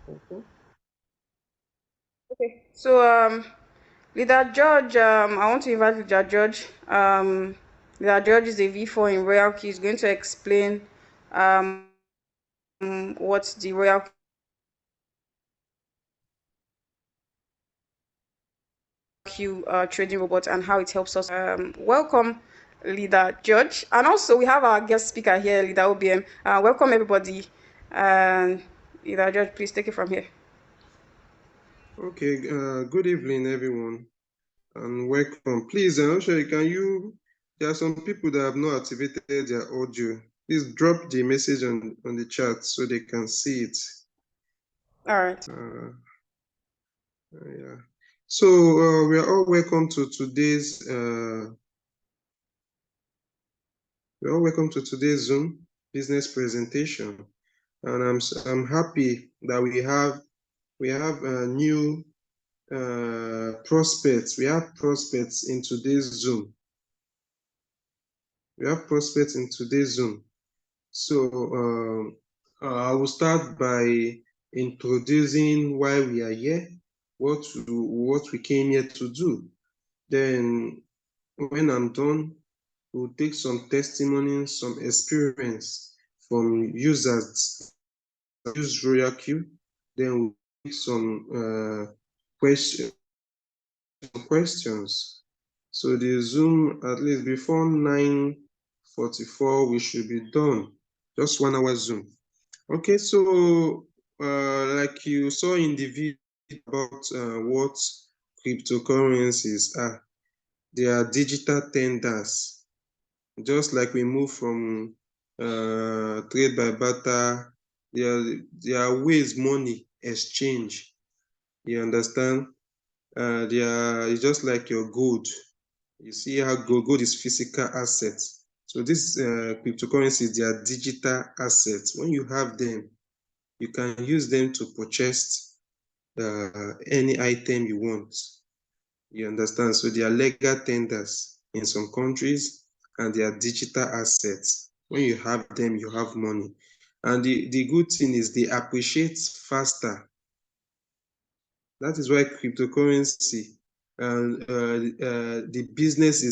Okay. Okay. So Leader George, I want to invite Leader George. Leader George is a V4 in Royalq. He's going to explain um what the Royalq trading robot and how it helps us. Welcome, Leader George, and also we have our guest speaker here, Leader OBM. Welcome everybody, and Leader George, please take it from here. Okay, good evening, everyone, and welcome. Please, there are some people that have not activated their audio. Please drop the message on the chat so they can see it. All right. Yeah. So we are all welcome to today's Zoom business presentation, and I'm happy that we have new prospects. We have prospects in today's Zoom. So I will start by introducing why we are here, what we came here to do. Then when I'm done, we'll take some testimonies, some experience from users that use Royalq. Then we'll take some questions. So the Zoom, at least before 9:44, we should be done. Just 1 hour Zoom. Okay, so like you saw in the video about what cryptocurrencies are, they are digital tenders. Just like we move from trade by barter, there are ways money exchange. You understand? It's just like your gold. You see how gold is physical assets. So this cryptocurrencies, they are digital assets. When you have them, you can use them to purchase any item you want. You understand? So they are legal tenders in some countries, and they are digital assets. When you have them, you have money. And the good thing is they appreciate faster. That is why cryptocurrency and the business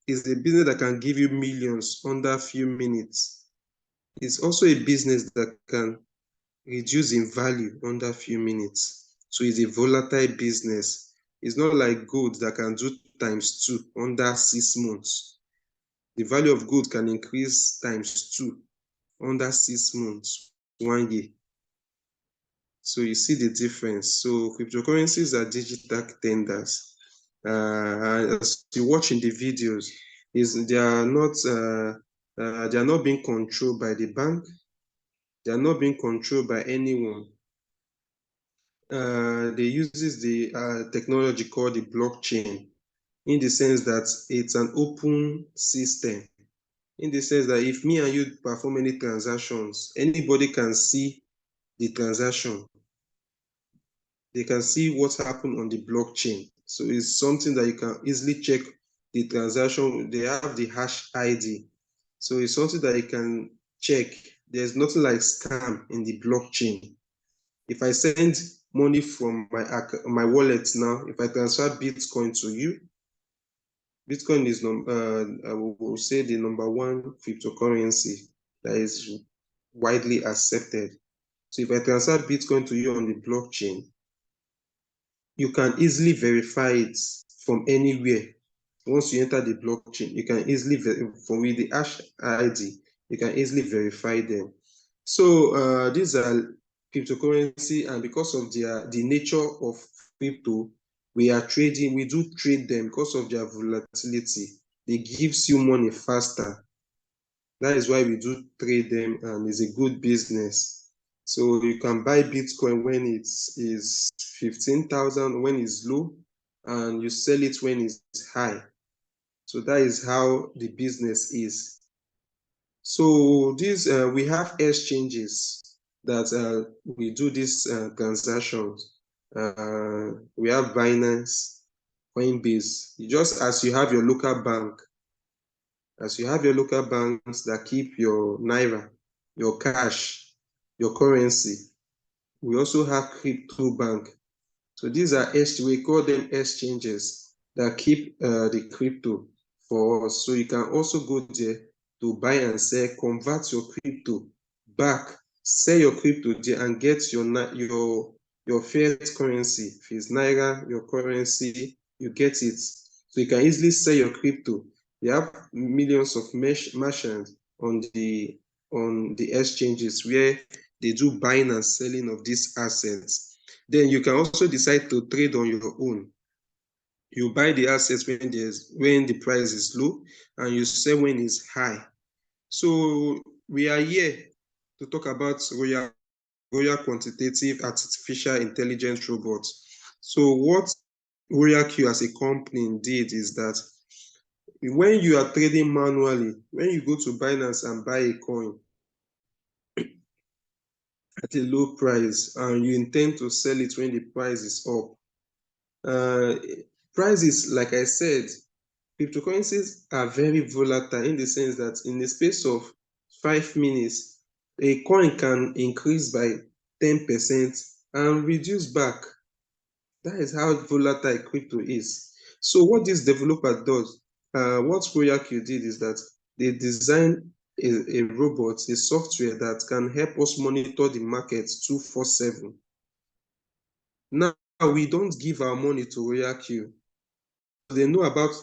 is a business that can give you millions under a few minutes. It's also a business that can reduce in value under a few minutes. So it's a volatile business. It's not like gold that can do times 2 under 6 months. The value of gold can increase times 2 under 6 months, 1 year. So you see the difference. So cryptocurrencies are digital tenders. As you watch in the videos, they are not being controlled by the bank. They are not being controlled by anyone. They uses the technology called the blockchain, in the sense that it's an open system. In the sense that if me and you perform any transactions, anybody can see the transaction. They can see what happened on the blockchain. So it's something that you can easily check the transaction. They have the hash ID. So it's something that you can check. There's nothing like scam in the blockchain. If I send money from my wallet now, if I transfer Bitcoin to you, Bitcoin is I will say the #1 cryptocurrency that is widely accepted. So if I transfer Bitcoin to you on the blockchain, you can easily verify it from anywhere. Once you enter the blockchain, you can easily with the hash ID, you can easily verify them. So these are cryptocurrency, and because of the nature of crypto, we do trade them because of their volatility. They gives you money faster. That is why we do trade them, and it's a good business. So you can buy Bitcoin when it is 15,000, when it's low, and you sell it when it's high. So that is how the business is. So we have exchanges that we do these transactions. We have Binance, Coinbase. Just as you have your local bank, that keep your naira, your cash, your currency, We also have crypto bank. So these are, we call them exchanges that keep the crypto for us. So you can also go there to buy and sell, convert your crypto back, sell your crypto there and get your fiat currency. If it's Naira, your currency, you get it. So you can easily sell your crypto. You have millions of merchants on the exchanges where they do buying and selling of these assets. Then you can also decide to trade on your own. You buy the assets when the price is low and you sell when it's high. So we are here to talk about Royal Quantitative Artificial Intelligence Robots. So what Royalq as a company did is that when you are trading manually, when you go to Binance and buy a coin at a low price and you intend to sell it when the price is up, uh, prices, like I said, cryptocurrencies are very volatile in the sense that in the space of 5 minutes, a coin can increase by 10% and reduce back. That is how volatile crypto is. So what this developer does, what Royalq did is that they designed a robot, a software that can help us monitor the market 24/7. Now, we don't give our money to Royalq. They know about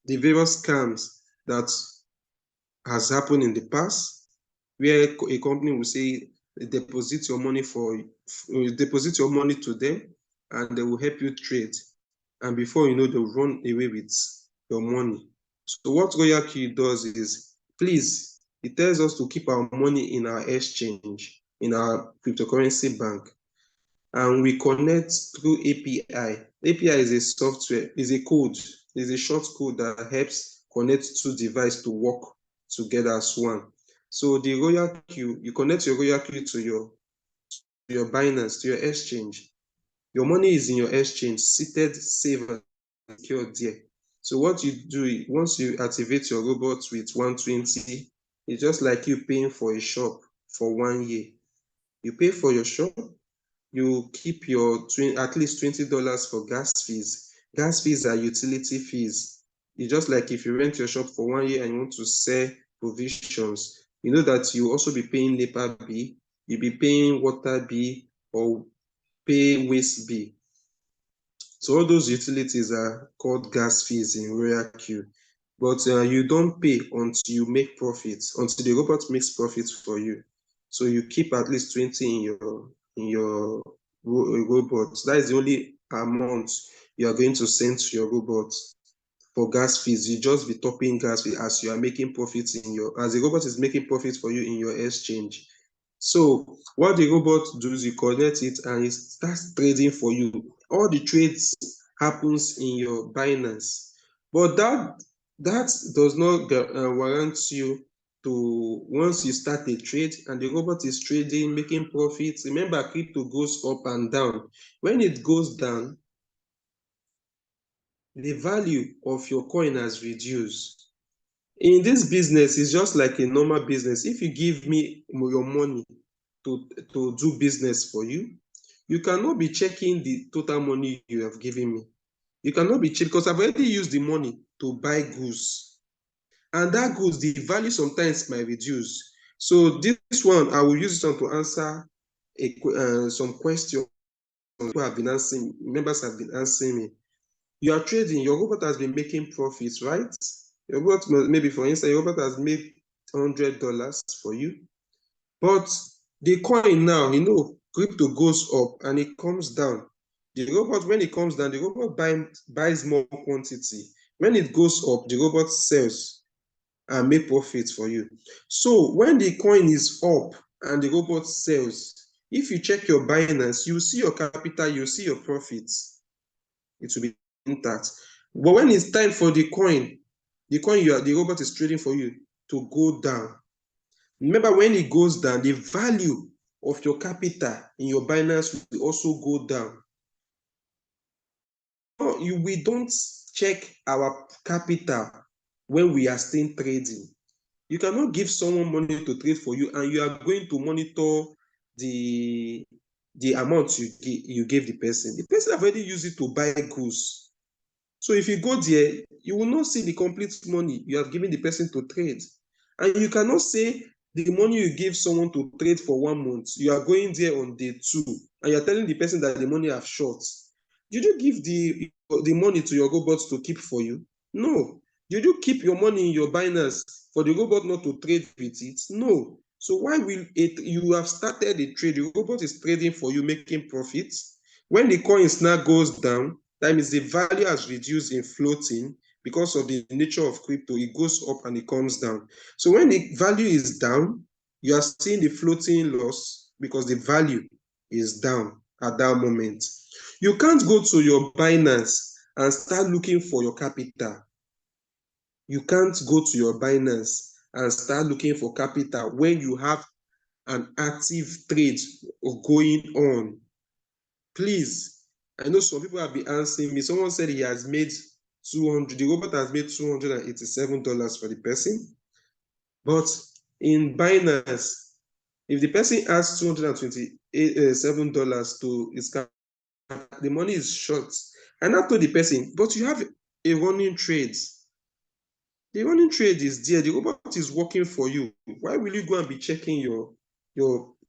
the various scams that has happened in the past, where a company will say deposit your money deposit your money to them, and they will help you trade. And before you know, they'll run away with your money. So what Royalq does is, please, it tells us to keep our money in our exchange, in our cryptocurrency bank, and we connect through API. API is a software, is a code, is a short code that helps connect two devices to work together as one. So the Royalq, you connect your Royalq to your Binance, to your exchange. Your money is in your exchange, seated, safe, and secure there. So what you do, once you activate your robot with 120, it's just like you paying for a shop for 1 year. You pay for your shop, you keep your at least $20 for gas fees. Gas fees are utility fees. It's just like if you rent your shop for 1 year and you want to sell provisions, you know that you also be paying NEPA bill, you'll be paying water bill or pay waste bill. So all those utilities are called gas fees in Royalq. But you don't pay until you make profits, until the robot makes profits for you. So you keep at least 20 in your robot. That is the only amount you are going to send to your robot for gas fees. You just be topping gas fee as you are making profits as the robot is making profits for you in your exchange. So what the robot does, you connect it and it starts trading for you. All the trades happens in your Binance, but that does not warrant you to, once you start a trade and the robot is trading, making profits. Remember, crypto goes up and down. When it goes down, the value of your coin has reduced. In this business, it's just like a normal business. If you give me your money to do business for you, you cannot be checking the total money you have given me. You cannot be checking, because I've already used the money to buy goods. And that goods, the value sometimes might reduce. So this one, I will use this one to answer some questions people have been answering, members have been answering me. You are trading, your robot has been making profits, right? Your robot, maybe for instance, your robot has made $100 for you. But the coin now, crypto goes up and it comes down. The robot, when it comes down, the robot buys more quantity. When it goes up, the robot sells and make profits for you. So when the coin is up and the robot sells, if you check your Binance, you see your capital, you see your profits. It will be intact. But when it's time for the coin the robot is trading for you to go down, remember, when it goes down, the value of your capital in your Binance will also go down. We don't check our capital when we are still trading. You cannot give someone money to trade for you and you are going to monitor the the amount you gave the person have already used it to buy goods. So if you go there, you will not see the complete money you have given the person to trade. And you cannot say the money you give someone to trade for 1 month, you are going there on day 2, and you're telling the person that the money have short. Did you give the money to your robot to keep for you? No. Did you keep your money in your Binance for the robot not to trade with it? No. So why will it, you have started a trade, the robot is trading for you, making profits. When the coins now goes down, that means the value has reduced in floating because of the nature of crypto. It goes up and it comes down. So when the value is down, you are seeing the floating loss because the value is down at that moment. You can't go to your Binance and start looking for your capital. You can't go to your Binance and start looking for capital when you have an active trade going on. Please, I know some people have been answering me. Someone said he has made 200, the robot has made $287 for the person. But in Binance, if the person has $227 to his capital, the money is short. And I told the person, but you have a running trade. The running trade is there. The robot is working for you. Why will you go and be checking your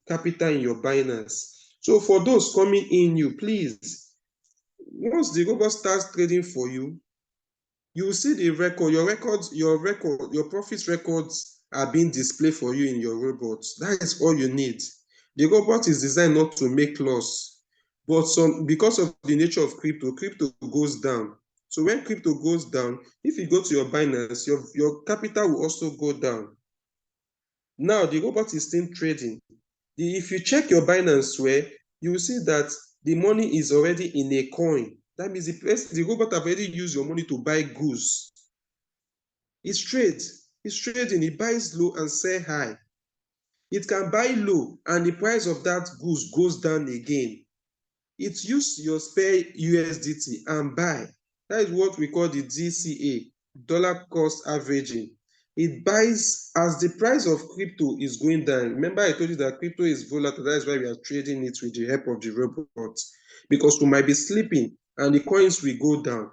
capital in your Binance? So for those coming in, you please, once the robot starts trading for you, you will see the record, your profit records are being displayed for you in your robot. That is all you need. The robot is designed not to make loss, but because of the nature of crypto goes down. So when crypto goes down, if you go to your Binance, your capital will also go down. Now the robot is still trading. If you check your Binance where, you will see that the money is already in a coin. That means the robot have already used your money to buy goods. It's trading. It buys low and sell high. It can buy low and the price of that goods goes down again. It uses your spare USDT and buy. That is what we call the DCA, dollar cost averaging. It buys as the price of crypto is going down. Remember I told you that crypto is volatile. That is why we are trading it with the help of the robot. Because we might be sleeping and the coins will go down.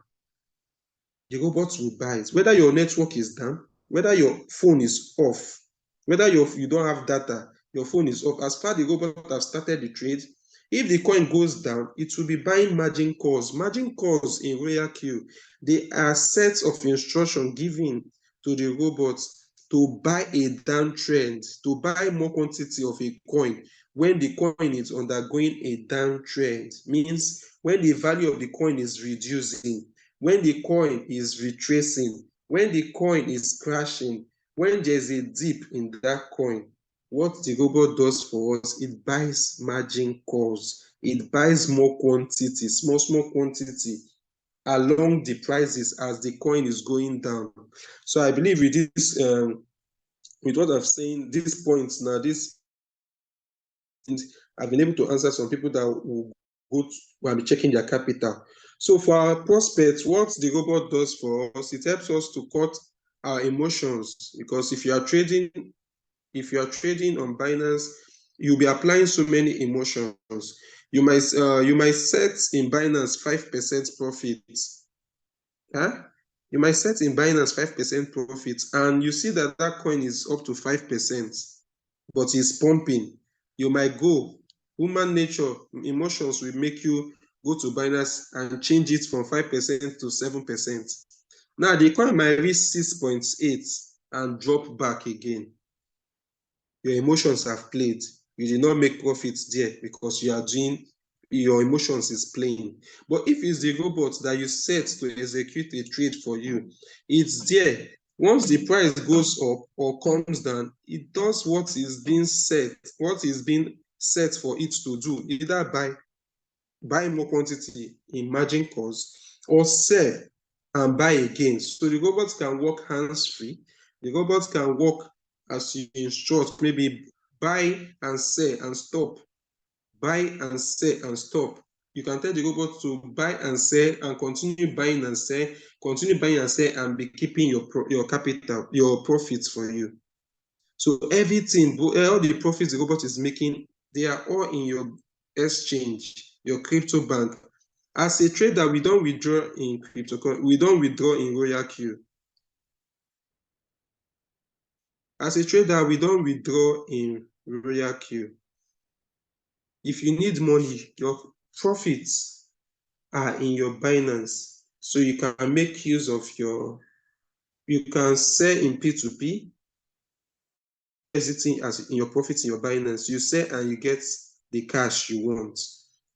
The robots will buy it. Whether your network is down, whether your phone is off, whether you don't have data, your phone is off. As far the robot have started the trade, if the coin goes down, it will be buying margin calls. Margin calls in Royalq, they are sets of instruction given to the robots to buy a downtrend, to buy more quantity of a coin when the coin is undergoing a downtrend. Means when the value of the coin is reducing, when the coin is retracing, when the coin is crashing, when there's a dip in that coin, what the robot does for us, it buys margin calls. It buys more quantity, small quantity along the prices as the coin is going down. So I believe with this, with what I've seen, these points now, I've been able to answer some people that will be checking their capital. So for our prospects, what the robot does for us, it helps us to cut our emotions, because if you are trading on Binance, you'll be applying so many emotions. You might set in Binance 5% profits. Huh? You might set in Binance 5% profits, and you see that coin is up to 5%, but it's pumping. You might go. Human nature, emotions will make you go to Binance and change it from 5% to 7%. Now the coin might reach 6.8 and drop back again. Your emotions have played. You did not make profits there because your emotions is playing. But if it's the robot that you set to execute a trade for you, it's there. Once the price goes up or comes down, it does what is being set for it to do, either buy more quantity in margin calls or sell and buy again. So the robots can work hands-free. The robots can work as you instruct, maybe buy and sell and stop. Buy and sell and stop. You can tell the robot to buy and sell and continue buying and sell, and be keeping your capital, your profits for you. So everything, all the profits the robot is making, they are all in your exchange, your crypto bank. As a trader, we don't withdraw in crypto, we don't withdraw in Royalq. As a trader, we don't withdraw in Royalq. If you need money, your profits are in your Binance. So you can make use of you can sell in P2P, exiting as in your profits in your Binance. You sell and you get the cash you want.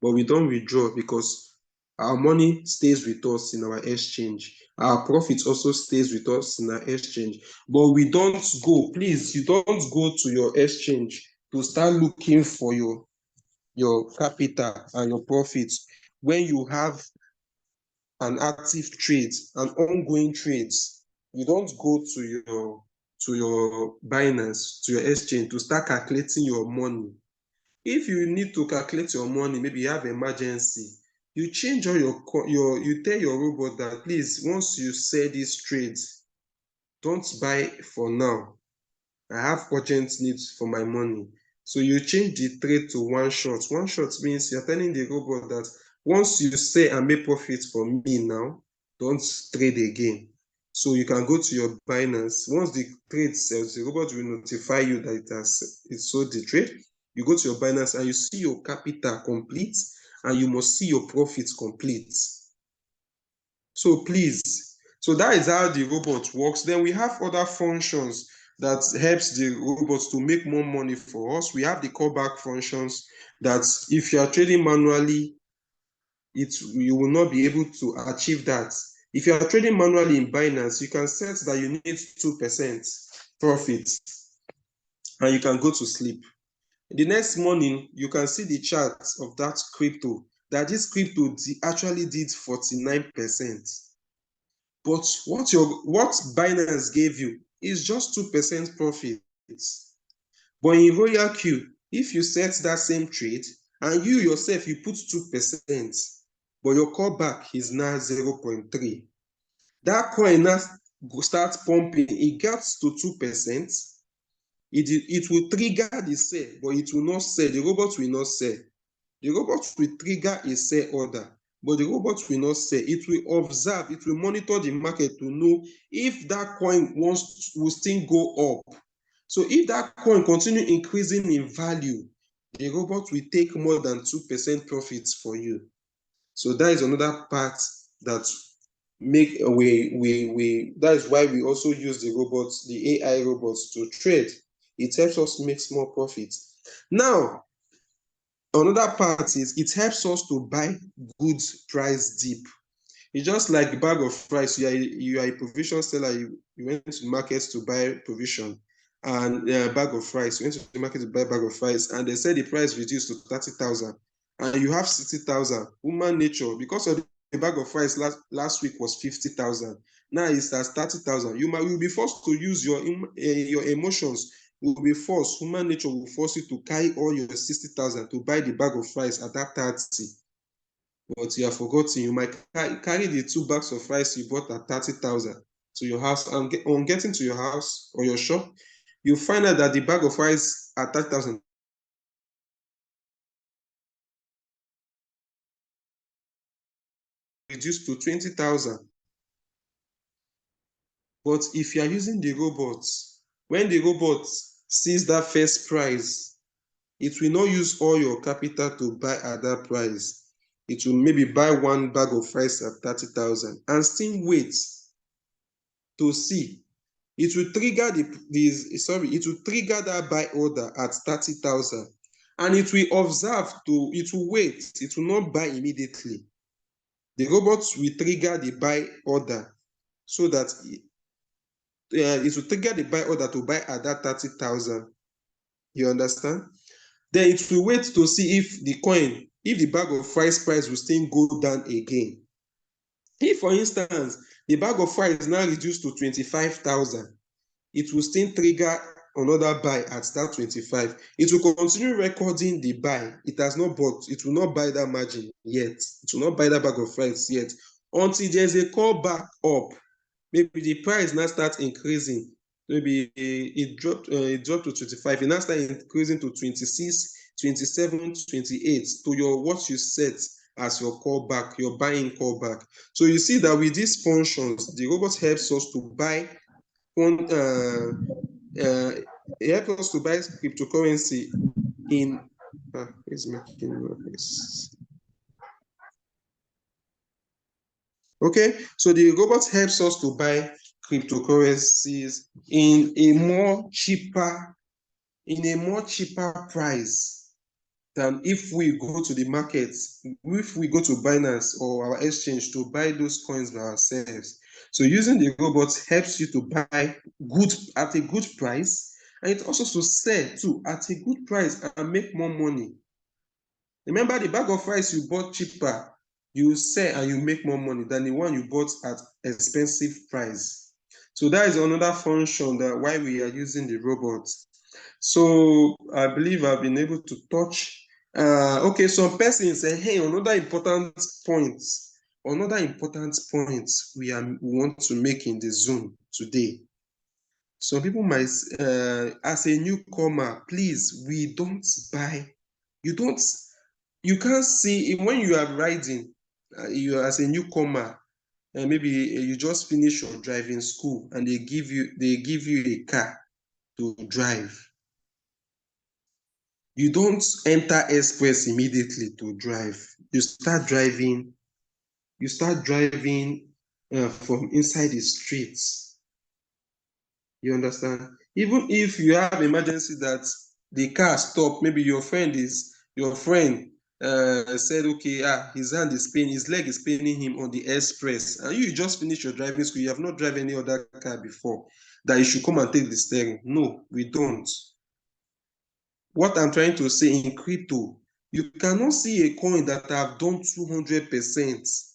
But we don't withdraw because our money stays with us in our exchange. Our profit also stays with us in our exchange. But we don't go, please, you don't go to your exchange to start looking for your capital and your profits when you have an active trade, an ongoing trades. You don't go to your Binance, to your exchange to start calculating your money. If you need to calculate your money, maybe you have emergency, you change all you tell your robot that please, once you sell these trades, don't buy for now. I have urgent needs for my money. So you change the trade to one shot. One shot means you're telling the robot that once you sell and make profit for me now, don't trade again. So you can go to your Binance. Once the trade sells, the robot will notify you that it sold the trade. You go to your Binance and you see your capital complete, and you must see your profits complete. So please, so that is how the robot works. Then we have other functions that helps the robots to make more money for us. We have the callback functions that if you are trading manually, you will not be able to achieve that. If you are trading manually in Binance, you can set that you need 2% profit and you can go to sleep. The next morning, you can see the chart of that crypto, that this crypto actually did 49%. But what Binance gave you is just 2% profit. But in Royalq, if you set that same trade and you yourself you put 2%, but your callback is now 0.3, that coin now start pumping, it gets to 2%, it will trigger the sell, but it will not sell. The robot will not sell. The robot will trigger a sell order, but the robot will not sell. It will observe, it will monitor the market to know if that coin will still go up. So if that coin continue increasing in value, the robot will take more than 2% profits for you. So that is another part that that is why we also use the robots, the AI robots, to trade. It helps us make small profits. Now, another part is it helps us to buy goods price deep. It's just like a bag of rice. You are a provision seller. You went to the market to buy provision and a bag of rice. You went to the market to buy a bag of rice, and they said the price reduced to 30,000, and you have 60,000. Human nature, because of the bag of rice last week was 50,000. Now it's at 30,000. You'll be forced to use your emotions. Will be forced. Human nature will force you to carry all your 60,000 to buy the bag of rice at that 30. But you have forgotten, you might carry the 2 bags of rice you bought at 30,000 to your house, and on getting to your house or your shop, you find out that the bag of rice at 30,000 reduced to 20,000. But if you are using the robots, when the robot sees that first price, it will not use all your capital to buy at that price. It will maybe buy 1 bag of rice at 30,000 and still wait to see. It will trigger it will trigger that buy order at 30,000, and it will observe it will wait. It will not buy immediately. The robots will trigger the buy order so that it will trigger the buy order to buy at that 30,000. You understand? Then it will wait to see if the bag of rice price will still go down again. If, for instance, the bag of rice is now reduced to 25,000, it will still trigger another buy at that 25. It will continue recording the buy. It has not bought. It will not buy that margin yet. It will not buy that bag of rice yet until there's a call back up. Maybe the price now starts increasing. Maybe it dropped to 25. It now starts increasing to 26, 27, 28 to your what you set as your callback, your buying callback. So you see that with these functions, the robot helps us to buy one it helps us to buy cryptocurrency in it's making noise. Okay, so the robot helps us to buy cryptocurrencies in a more cheaper price than if we go to the market, if we go to Binance or our exchange to buy those coins by ourselves. So using the robot helps you to buy good at a good price, and it also to sell too at a good price and make more money. Remember, the bag of rice you bought cheaper, you sell and you make more money than the one you bought at expensive price. So that is another function that why we are using the robot. So I believe I've been able to touch. Okay, some persons say, hey, another important point we want to make in the Zoom today. Some people might, as a newcomer, please, you can't see when you are riding, you as a newcomer, and maybe you just finish your driving school and they give you a car to drive. You don't enter express immediately to drive. You start driving from inside the streets. You understand? Even if you have emergency that the car stop, maybe your friend said, okay, his hand is paining, his leg is paining him on the express, and you just finished your driving school, you have not driven any other car before, that you should come and take the steering. No, we don't. What I'm trying to say, in crypto, you cannot see a coin that have done 200%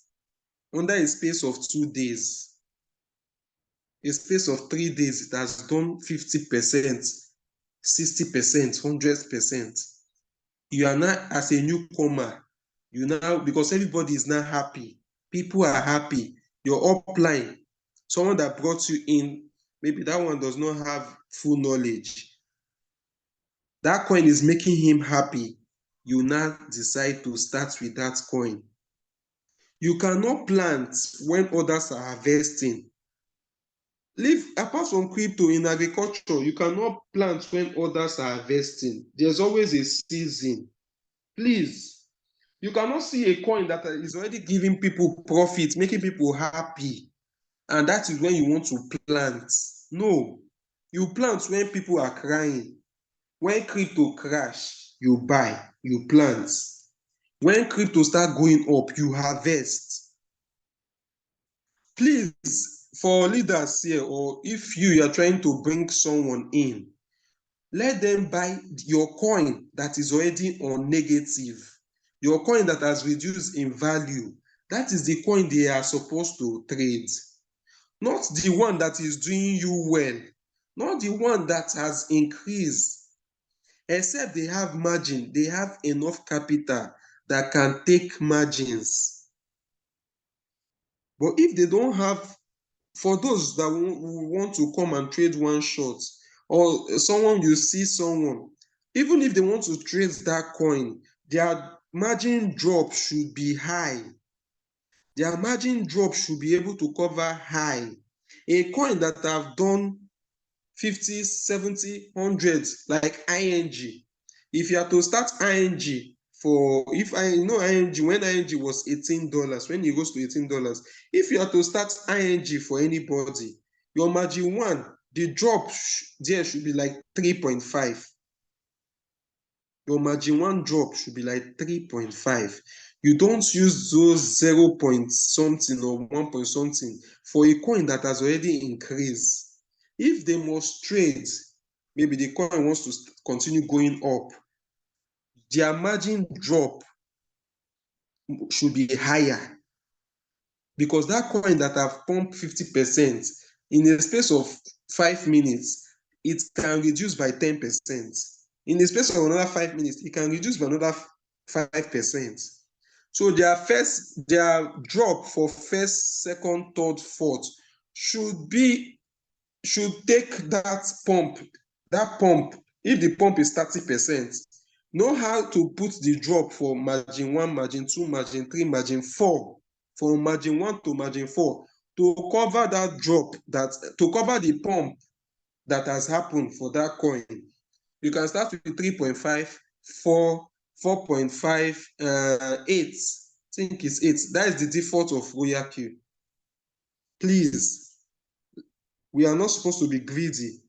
under a space of 2 days. A space of 3 days, it has done 50%, 60%, 100%. You are now, as a newcomer, because everybody is now happy, people are happy, you're upline, someone that brought you in, maybe that one does not have full knowledge. That coin is making him happy. You now decide to start with that coin. You cannot plant when others are harvesting. Apart from crypto, in agriculture, you cannot plant when others are harvesting. There's always a season. Please, you cannot see a coin that is already giving people profit, making people happy, and that is when you want to plant. No, you plant when people are crying. When crypto crash, you buy, you plant. When crypto start going up, you harvest. Please, for leaders here, or if you are trying to bring someone in, let them buy your coin that is already on negative, your coin that has reduced in value. That is the coin they are supposed to trade, not the one that is doing you well, not the one that has increased. Except they have margin, they have enough capital that can take margins. But if they don't have, for those that want to come and trade one shot, or you see someone, even if they want to trade that coin, their margin drop should be high. Their margin drop should be able to cover high. A coin that have done 50, 70, 100, like ING. If you are to start ING if I know ING, when ING was $18, when it goes to $18, if you are to start ING for anybody, your margin one, the drop there should be like 3.5. Your margin one drop should be like 3.5. You don't use those 0 point something or 1 point something for a coin that has already increased. If they must trade, maybe the coin wants to continue going up, their margin drop should be higher, because that coin that have pumped 50% in a space of 5 minutes, it can reduce by 10%. In the space of another 5 minutes, it can reduce by another 5%. So their drop for first, second, third, fourth should take that pump. If the pump is 30%, Know how to put the drop for margin 1, margin 2, margin 3, margin 4, from margin 1 to margin 4, to cover that drop, to cover the pump that has happened for that coin. You can start with 3.5, 4, 4.5, 8. I think it's 8. That is the default of Royalq. Please, we are not supposed to be greedy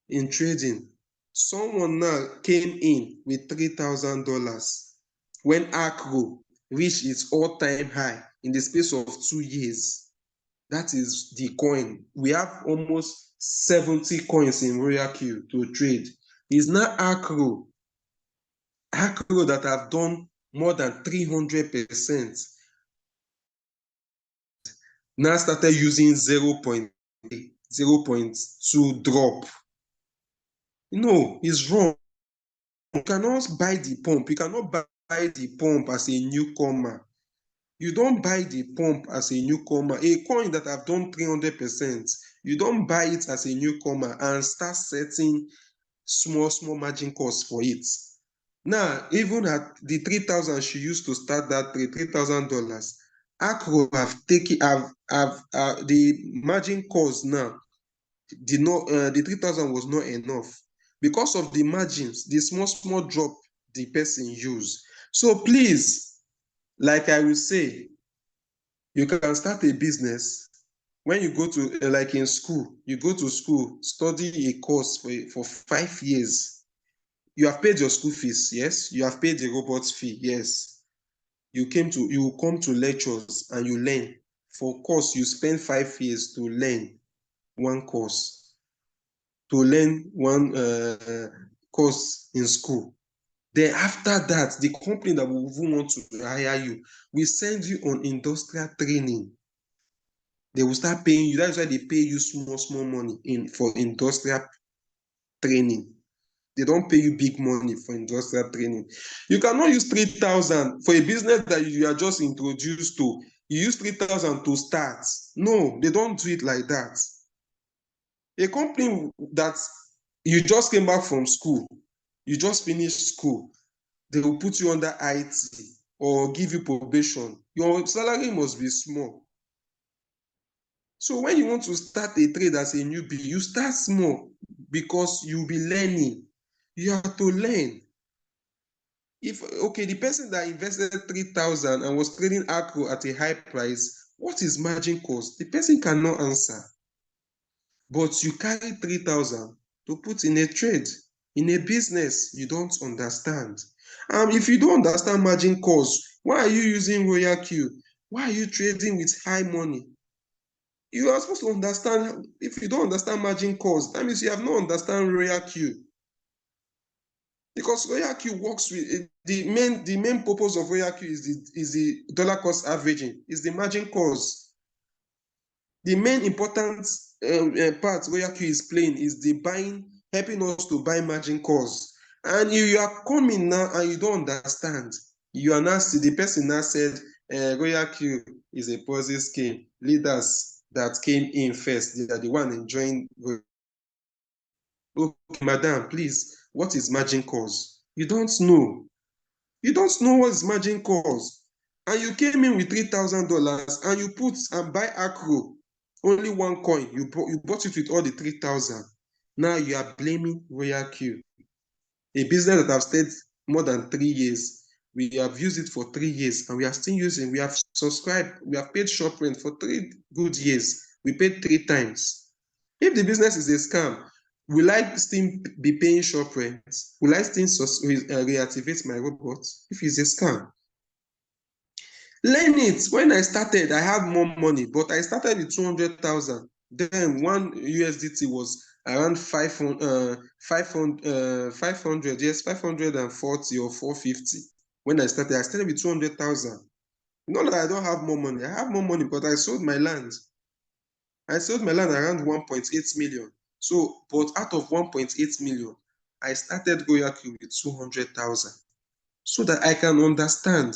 in trading. Someone now came in with $3,000 when Acro reached its all-time high in the space of 2 years. That is the coin. We have almost 70 coins in Royalq to trade. It's not Acro that have done more than 300%. Now started using 0.3, 0.2 drop. No, it's wrong. You cannot buy the pump. You cannot buy the pump as a newcomer. You don't buy the pump as a newcomer. A coin that have done 300%, you don't buy it as a newcomer and start setting small margin costs for it. Now, even at the 3,000 she used to start that trade, $3,000, Acro have taken the margin cost now. The 3,000 was not enough because of the margins, the small drop the person used. So please, like I will say, you can start a business when you go to, like in school, you go to school, study a course for 5 years. You have paid your school fees, yes. You have paid the robot fee, yes. You come to lectures and you learn. For course, you spend 5 years to learn one course, to learn one course in school. Then after that, the company that will even want to hire you will send you on industrial training. They will start paying you. That's why they pay you small money for industrial training. They don't pay you big money for industrial training. You cannot use 3,000 for a business that you are just introduced to. You use 3,000 to start. No, they don't do it like that. A company that you just came back from school, you just finished school, they will put you under IT or give you probation. Your salary must be small. So when you want to start a trade as a newbie, you start small because you'll be learning. You have to learn. The person that invested 3,000 and was trading Acro at a high price, what is margin cost? The person cannot answer. But you carry 3,000 to put in a trade, in a business you don't understand. If you don't understand margin cost, why are you using Royalq? Why are you trading with high money? You are supposed to understand. If you don't understand margin cost, that means you have not understand Royalq. Because Royalq works with the main purpose of Royalq is the dollar cost averaging, is the margin cost. The main important part Royalq is playing is the buying, helping us to buy margin calls. And you are coming now and you don't understand. You are now the person now said Royalq is a Ponzi scheme. Leaders that came in first, they are the one enjoying. Okay, madam, please, what is margin calls? You don't know. You don't know what is margin calls. And you came in with $3,000 and you put and buy Acro, only one coin. You bought it with all the 3,000. Now you are blaming Royalq, a business that have stayed more than 3 years. We have used it for 3 years and we are still using. We have subscribed. We have paid shop rent for 3 good years. We paid 3 times. If the business is a scam, will I still be paying shop rent? Will I still reactivate my robot if it's a scam? Learn it. When I started, I had more money, but I started with 200,000. Then one USDT was around 500, yes, 540 or 450. When I started with 200,000. Not that I don't have more money. I have more money, but I sold my land. I sold my land around 1.8 million. So, but out of 1.8 million, I started Royalq with 200,000 so that I can understand.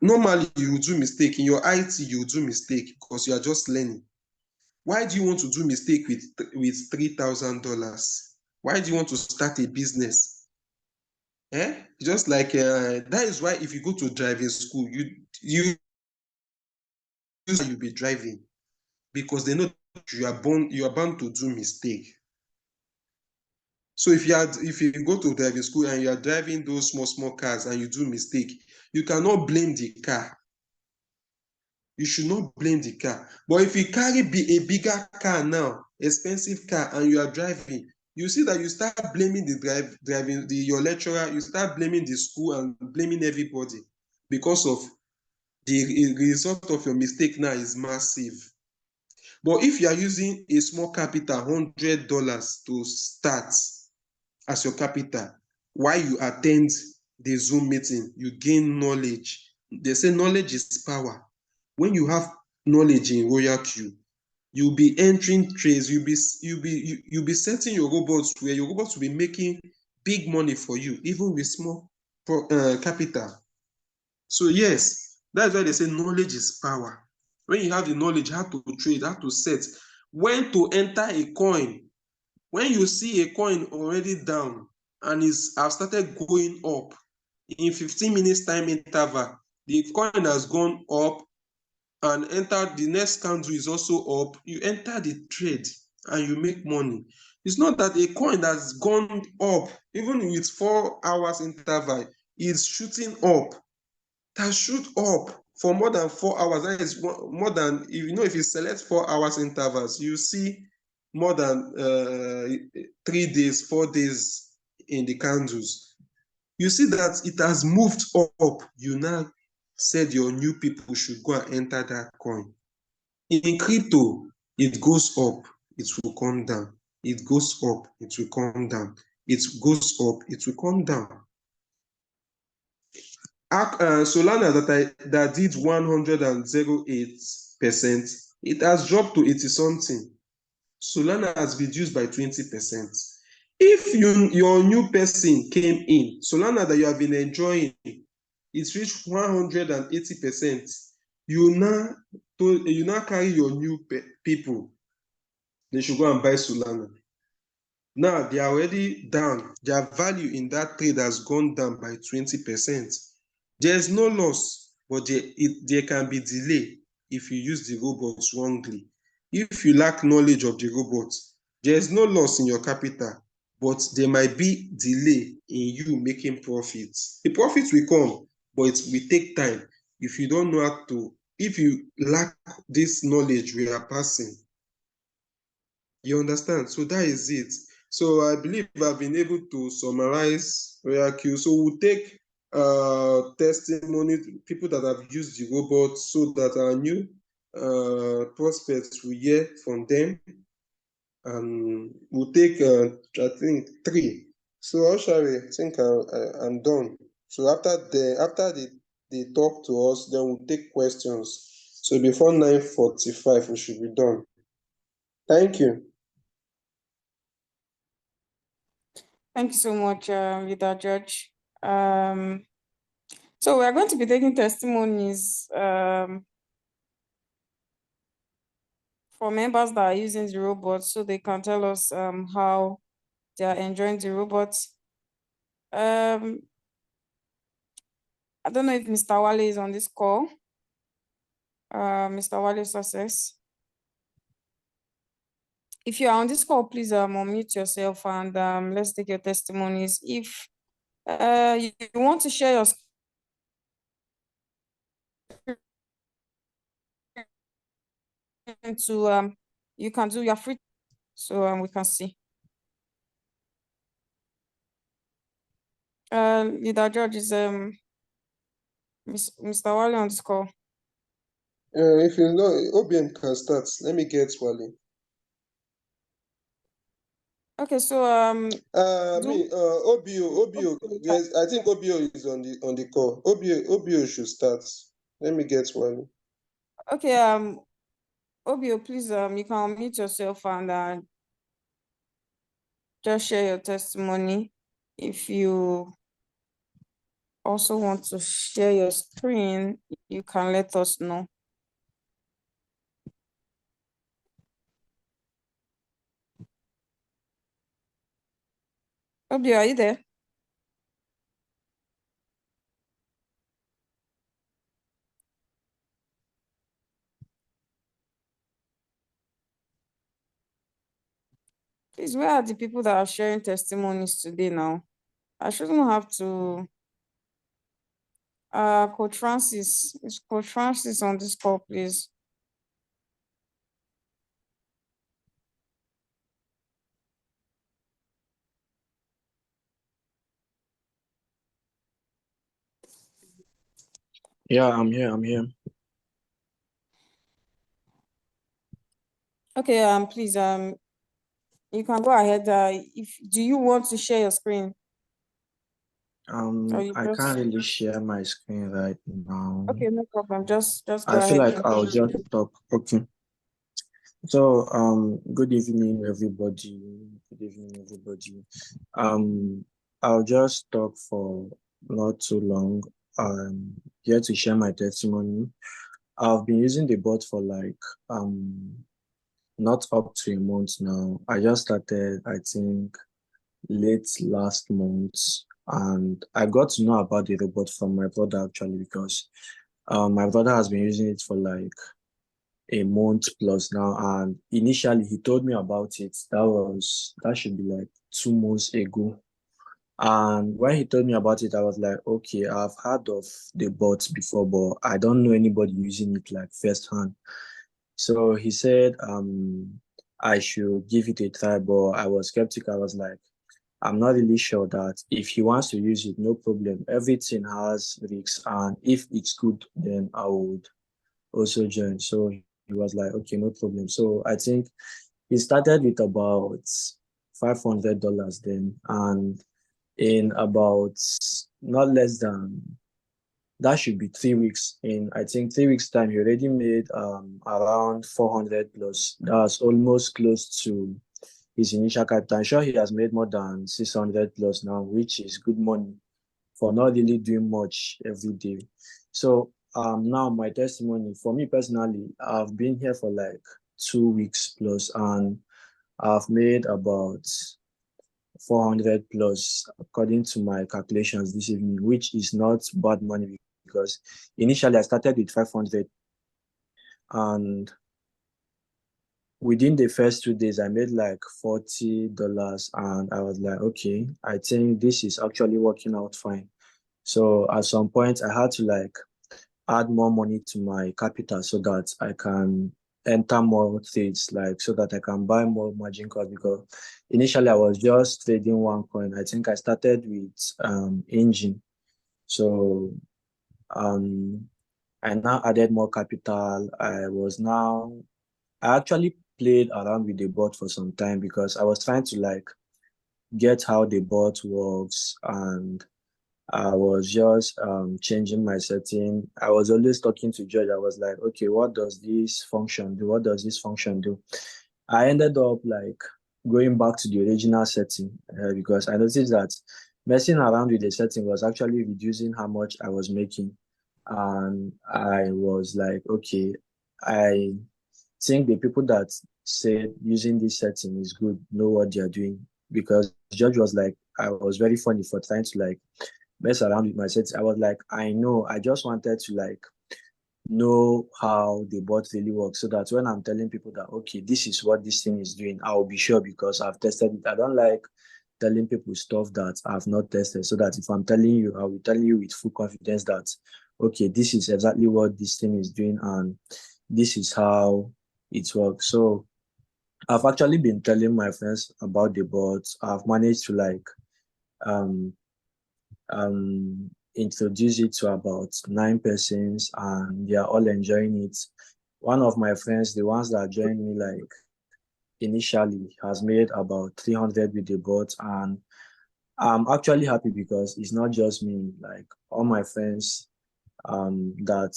Normally you do mistake in your IT, you do mistake because you are just learning. Why do you want to do mistake with $3,000? Why do you want to start a business Just like that is why if you go to driving school, you'll be driving because they know you are bound to do mistake. So if you go to driving school and you are driving those small cars and you do mistake, you cannot blame the car. You should not blame the car. But if you carry a bigger car now, expensive car, and you are driving, you see that you start blaming your lecturer, you start blaming the school and blaming everybody because of the result of your mistake now is massive. But if you are using a small capital, $100 to start as your capital, while you attend the Zoom meeting, you gain knowledge. They say knowledge is power. When you have knowledge in Royalq, you'll be entering trades, you'll be setting your robots where your robots will be making big money for you, even with small capital. So yes, that's why they say knowledge is power. When you have the knowledge how to trade, how to set, when to enter a coin, when you see a coin already down and have started going up in 15 minutes time interval, the coin has gone up and enter the next candle is also up, you enter the trade and you make money. It's not that a coin that's gone up, even with 4 hours interval, is shooting up. That shoot up for more than 4 hours. That is more than, if you select 4 hours intervals, you see more than 3 days, 4 days in the candles. You see that it has moved up. You now said your new people should go and enter that coin. In crypto, it goes up, it will come down. It goes up, it will come down. It goes up, it will come down. Solana that did 108%, it has dropped to 80 something. Solana has reduced by 20%. If your new person came in, Solana that you have been enjoying, it reached 180%. You now carry your new people, they should go and buy Solana. Now they are already down. Their value in that trade has gone down by 20%. There's no loss, but there can be delay if you use the robots wrongly. If you lack knowledge of the robots, there's no loss in your capital, but there might be delay in you making profits. The profits will come, but it will take time. If you don't know how to, if you lack this knowledge we are passing, you understand? So that is it. So I believe I've been able to summarize Royalq. So we'll take testimony, people that have used the robot, so that our new prospects will hear from them. And we'll take, I think, 3. So, Oshari, I think I'm done. So after they talk to us, then we'll take questions. So before 9:45, we should be done. Thank you. Thank you so much, Leader George. So we're going to be taking testimonies for members that are using the robot, so they can tell us how they are enjoying the robot. I don't know if Mr. Wale is on this call. Mr. Wale Success. If you are on this call, please unmute yourself and let's take your testimonies. If you want to share your screen to you can do your free, so we can see. Leader George is Mr. Wale on this call. If you know, OBM can start. Let me get Wale. Okay, so OBO. Yes, I think OBO is on the call. OBO should start. Let me get Wale. Okay, Obio, please you can unmute yourself and just share your testimony. If you also want to share your screen, you can let us know. Obio, are you there? Please, where are the people that are sharing testimonies today now? I shouldn't have to. Coach Francis. Is Coach Francis on this call, please? Yeah, I'm here. I'm here. Okay, please, you can go ahead. If do you want to share your screen or you I can't just really share my screen right now. okay, no problem. Just go I feel ahead. like I'll just talk. Okay. So, good evening, everybody. Good evening, everybody. I'll just talk for not too long. Here to share my testimony. I've been using the bot for like not up to a month now. I just started, I think, late last month, and I got to know about the robot from my brother actually because my brother has been using it for like a month plus now, and initially he told me about it. That should be like 2 months ago. And when he told me about it, I was like, okay, I've heard of the bots before, but I don't know anybody using it like firsthand. So he said I should give it a try, but I was skeptical. I was like, I'm not really sure that if he wants to use it, no problem. Everything has risks, and if it's good, then I would also join. So he was like, okay, no problem. So I think he started with about $500 then, and in about not less than that should be 3 weeks. In I think 3 weeks time, he already made around 400 plus. That's almost close to his initial capital. I'm sure he has made more than 600 plus now, which is good money for not really doing much every day. So now my testimony for me personally, I've been here for like 2 weeks plus, and I've made about 400 plus according to my calculations this evening, which is not bad money because initially I started with 500, and within the first 2 days I made like $40, and I was like, okay, I think this is actually working out fine. So at some point I had to like add more money to my capital so that I can enter more trades, like so that I can buy more margin calls, because initially I was just trading one coin. I think I started with engine. So um I now added more capital. I actually played around with the bot for some time because I was trying to like get how the bot works, and I was just changing my setting. I was always talking to George. I was like, okay, what does this function do? What does this function do? I ended up like going back to the original setting because I noticed that messing around with the setting was actually reducing how much I was making. And I was like, okay, I think the people that said using this setting is good know what they are doing, because George was like, I was very funny for trying to like mess around with my settings. I was like, I know, I just wanted to like know how the bot really works so that when I'm telling people that, okay, this is what this thing is doing, I'll be sure because I've tested it. I don't like telling people stuff that I've not tested, so that if I'm telling you, I will tell you with full confidence that, okay, this is exactly what this thing is doing and this is how it works. So I've actually been telling my friends about the bot. I've managed to like um introduce it to about 9 persons, and they are all enjoying it. One of my friends, the ones that joined me like initially, has made about 300 with the bot, and I'm actually happy because it's not just me. Like all my friends that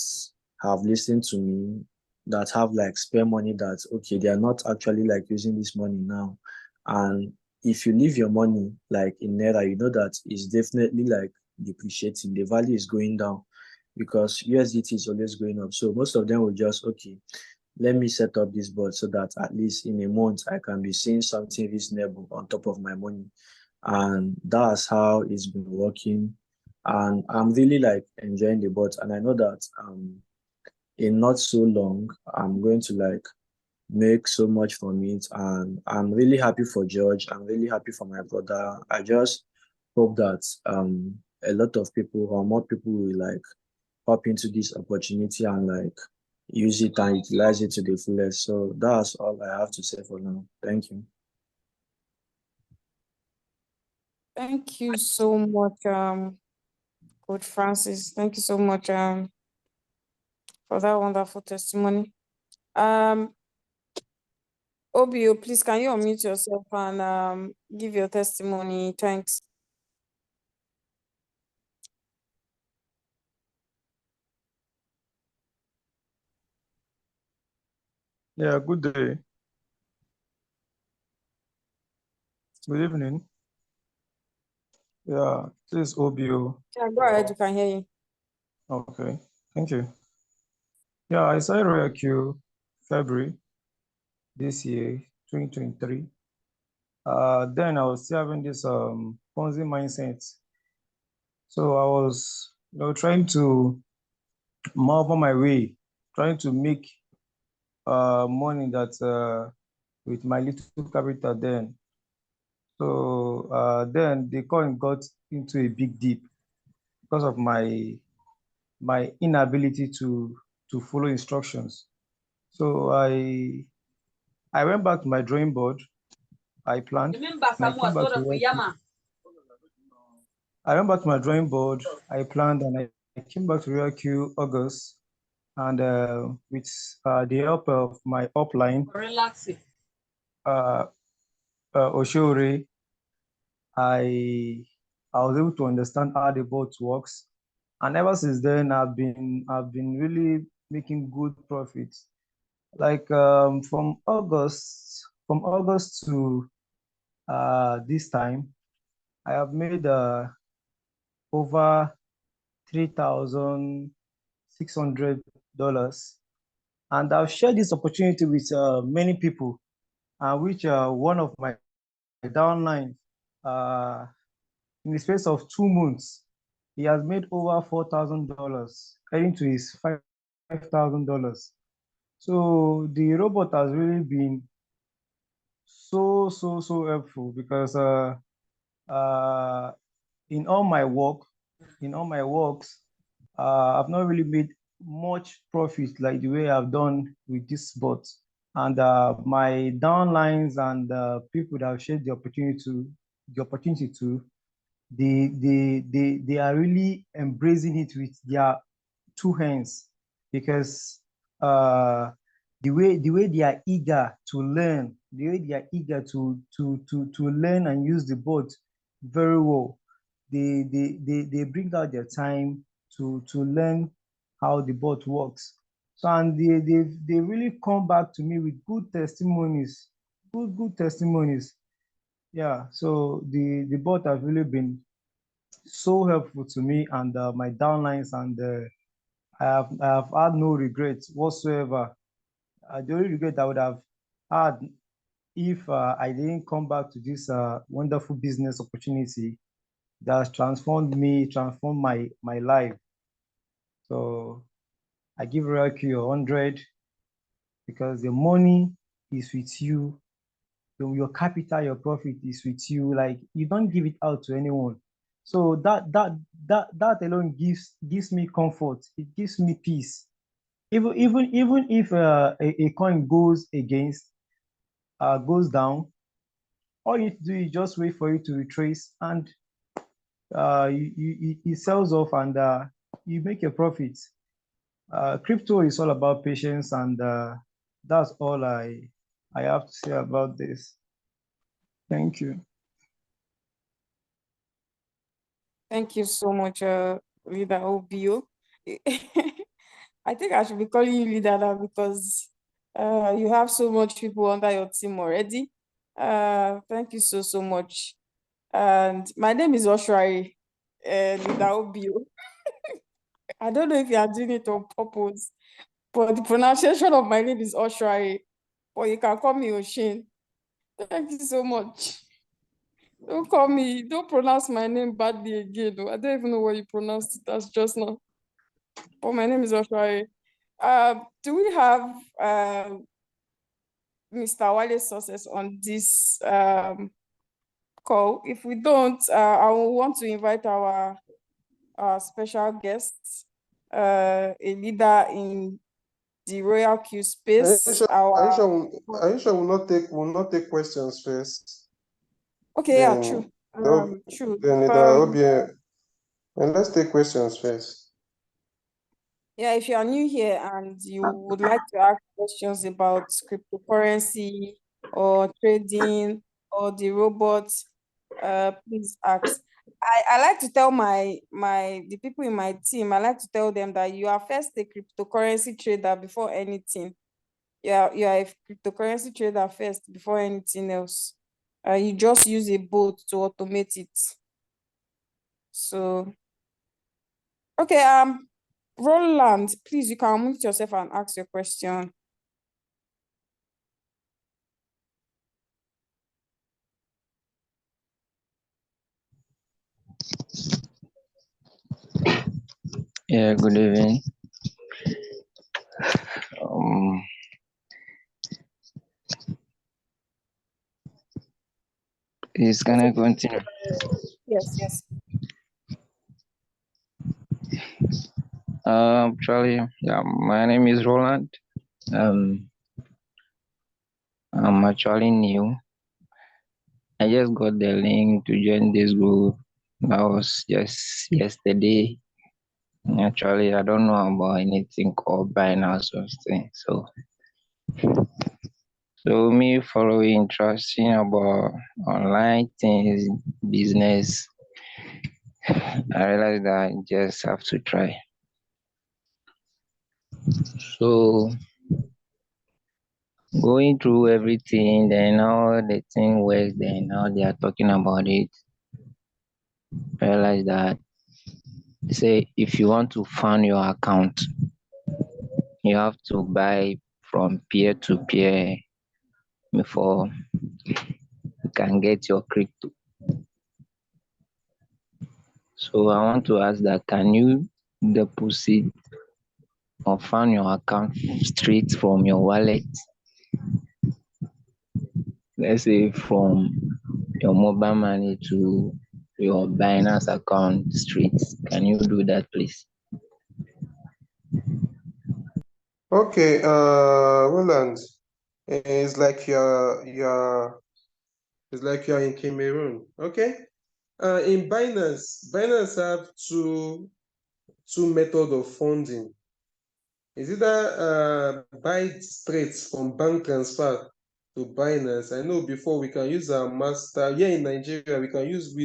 have listened to me, that have like spare money, that okay, they are not actually like using this money now. And if you leave your money like in naira, you know that it's definitely like depreciating. The value is going down because USDT is always going up. So most of them will just, okay, let me set up this board so that at least in a month I can be seeing something reasonable on top of my money. And that's how it's been working. And I'm really like enjoying the bot. And I know that in not so long, I'm going to like make so much from it. And I'm really happy for George. I'm really happy for my brother. I just hope that a lot of people or more people will like hop into this opportunity and like use it and utilize it to the fullest. So that's all I have to say for now. Thank you. Thank you so much, Coach Francis. Thank you so much for that wonderful testimony. Obio, please can you unmute yourself and give your testimony? Thanks. Yeah, good day. Good evening. Yeah, this is OBO. Yeah, go ahead, you can hear you. Okay, thank you. Yeah, I started Royalq February this year, 2023. Then I was still having this Ponzi mindset. So I was, trying to move on my way, trying to make money that with my little capital then. So then the coin got into a big dip because of my inability to follow instructions. So I went back to my drawing board. I planned. And I came back to Royalq. I went back to my drawing board. I planned and I came back to Royalq August. And with the help of my upline, Oshore, I was able to understand how the boat works. And ever since then, I've been really making good profits. Like from August to this time, I have made over $3,600, and I've shared this opportunity with many people, which one of my downlines, uh, in the space of 2 months, he has made over $4,000, heading to his $5,000. So the robot has really been so helpful because uh, in all my works, I've not really made much profit like the way I've done with this bot. And my downlines and people that have shared the opportunity to, they are really embracing it with their two hands, because uh, the way they are eager to learn, the way they are eager to learn and use the boat very well. They bring out their time to learn how the boat works. So, and they really come back to me with good testimonies, good testimonies. Yeah, so the bot has really been so helpful to me and my downlines, and I have had no regrets whatsoever. The only regret I would have had if I didn't come back to this wonderful business opportunity that has transformed my life. So I give Royalq 100 because the money is with you, your capital, your profit is with you. Like, you don't give it out to anyone. So that alone gives me comfort. It gives me peace. Even if a coin goes down, all you need to do is just wait for it to retrace, and it sells off, and you make your profits. Crypto is all about patience, and that's all I have to say about this. Thank you. Thank you so much, Leader Obio. I think I should be calling you leader now because you have so much people under your team already. Thank you so much. And my name is Oshrai, Leader Obio. I don't know if you are doing it on purpose, but the pronunciation of my name is Oshrai, or you can call me Oshin. Thank you so much. Don't pronounce my name badly again. I don't even know what you pronounced it as just now. But my name is Oshrai. Do we have Mr. Wale's success on this call. If we don't, I will want to invite our special guest, a leader in the Royalq space. Are you sure we'll not take questions first? Okay, yeah, true. True. Then it will be and let's take questions first. Yeah, if you are new here and you would like to ask questions about cryptocurrency or trading or the robots, please ask. I like to tell the people in my team, I like to tell them that you are first a cryptocurrency trader before anything. You are a cryptocurrency trader first before anything else. You just use a bot to automate it. So okay, Roland, please, you can unmute yourself and ask your question. Yeah, good evening. Um, please can I continue? Yes. Actually, yeah, my name is Roland. Um, I'm actually new. I just got the link to join this group. That was just yesterday. Actually, I don't know about anything called Binance or something. So me following interesting about online things, business. I realized that I just have to try. So going through everything, then how the thing works, then how they are talking about it, realize that say if you want to fund your account, you have to buy from peer to peer before you can get your crypto. So I want to ask that can you deposit or fund your account straight from your wallet? Let's say from your mobile money to your Binance account straight. Can you do that, please? Okay, Roland, it's like you're in Cameroon. Okay. In Binance have two method of funding. Is either buy straight from bank transfer to Binance. I know before we can use our master here in Nigeria, we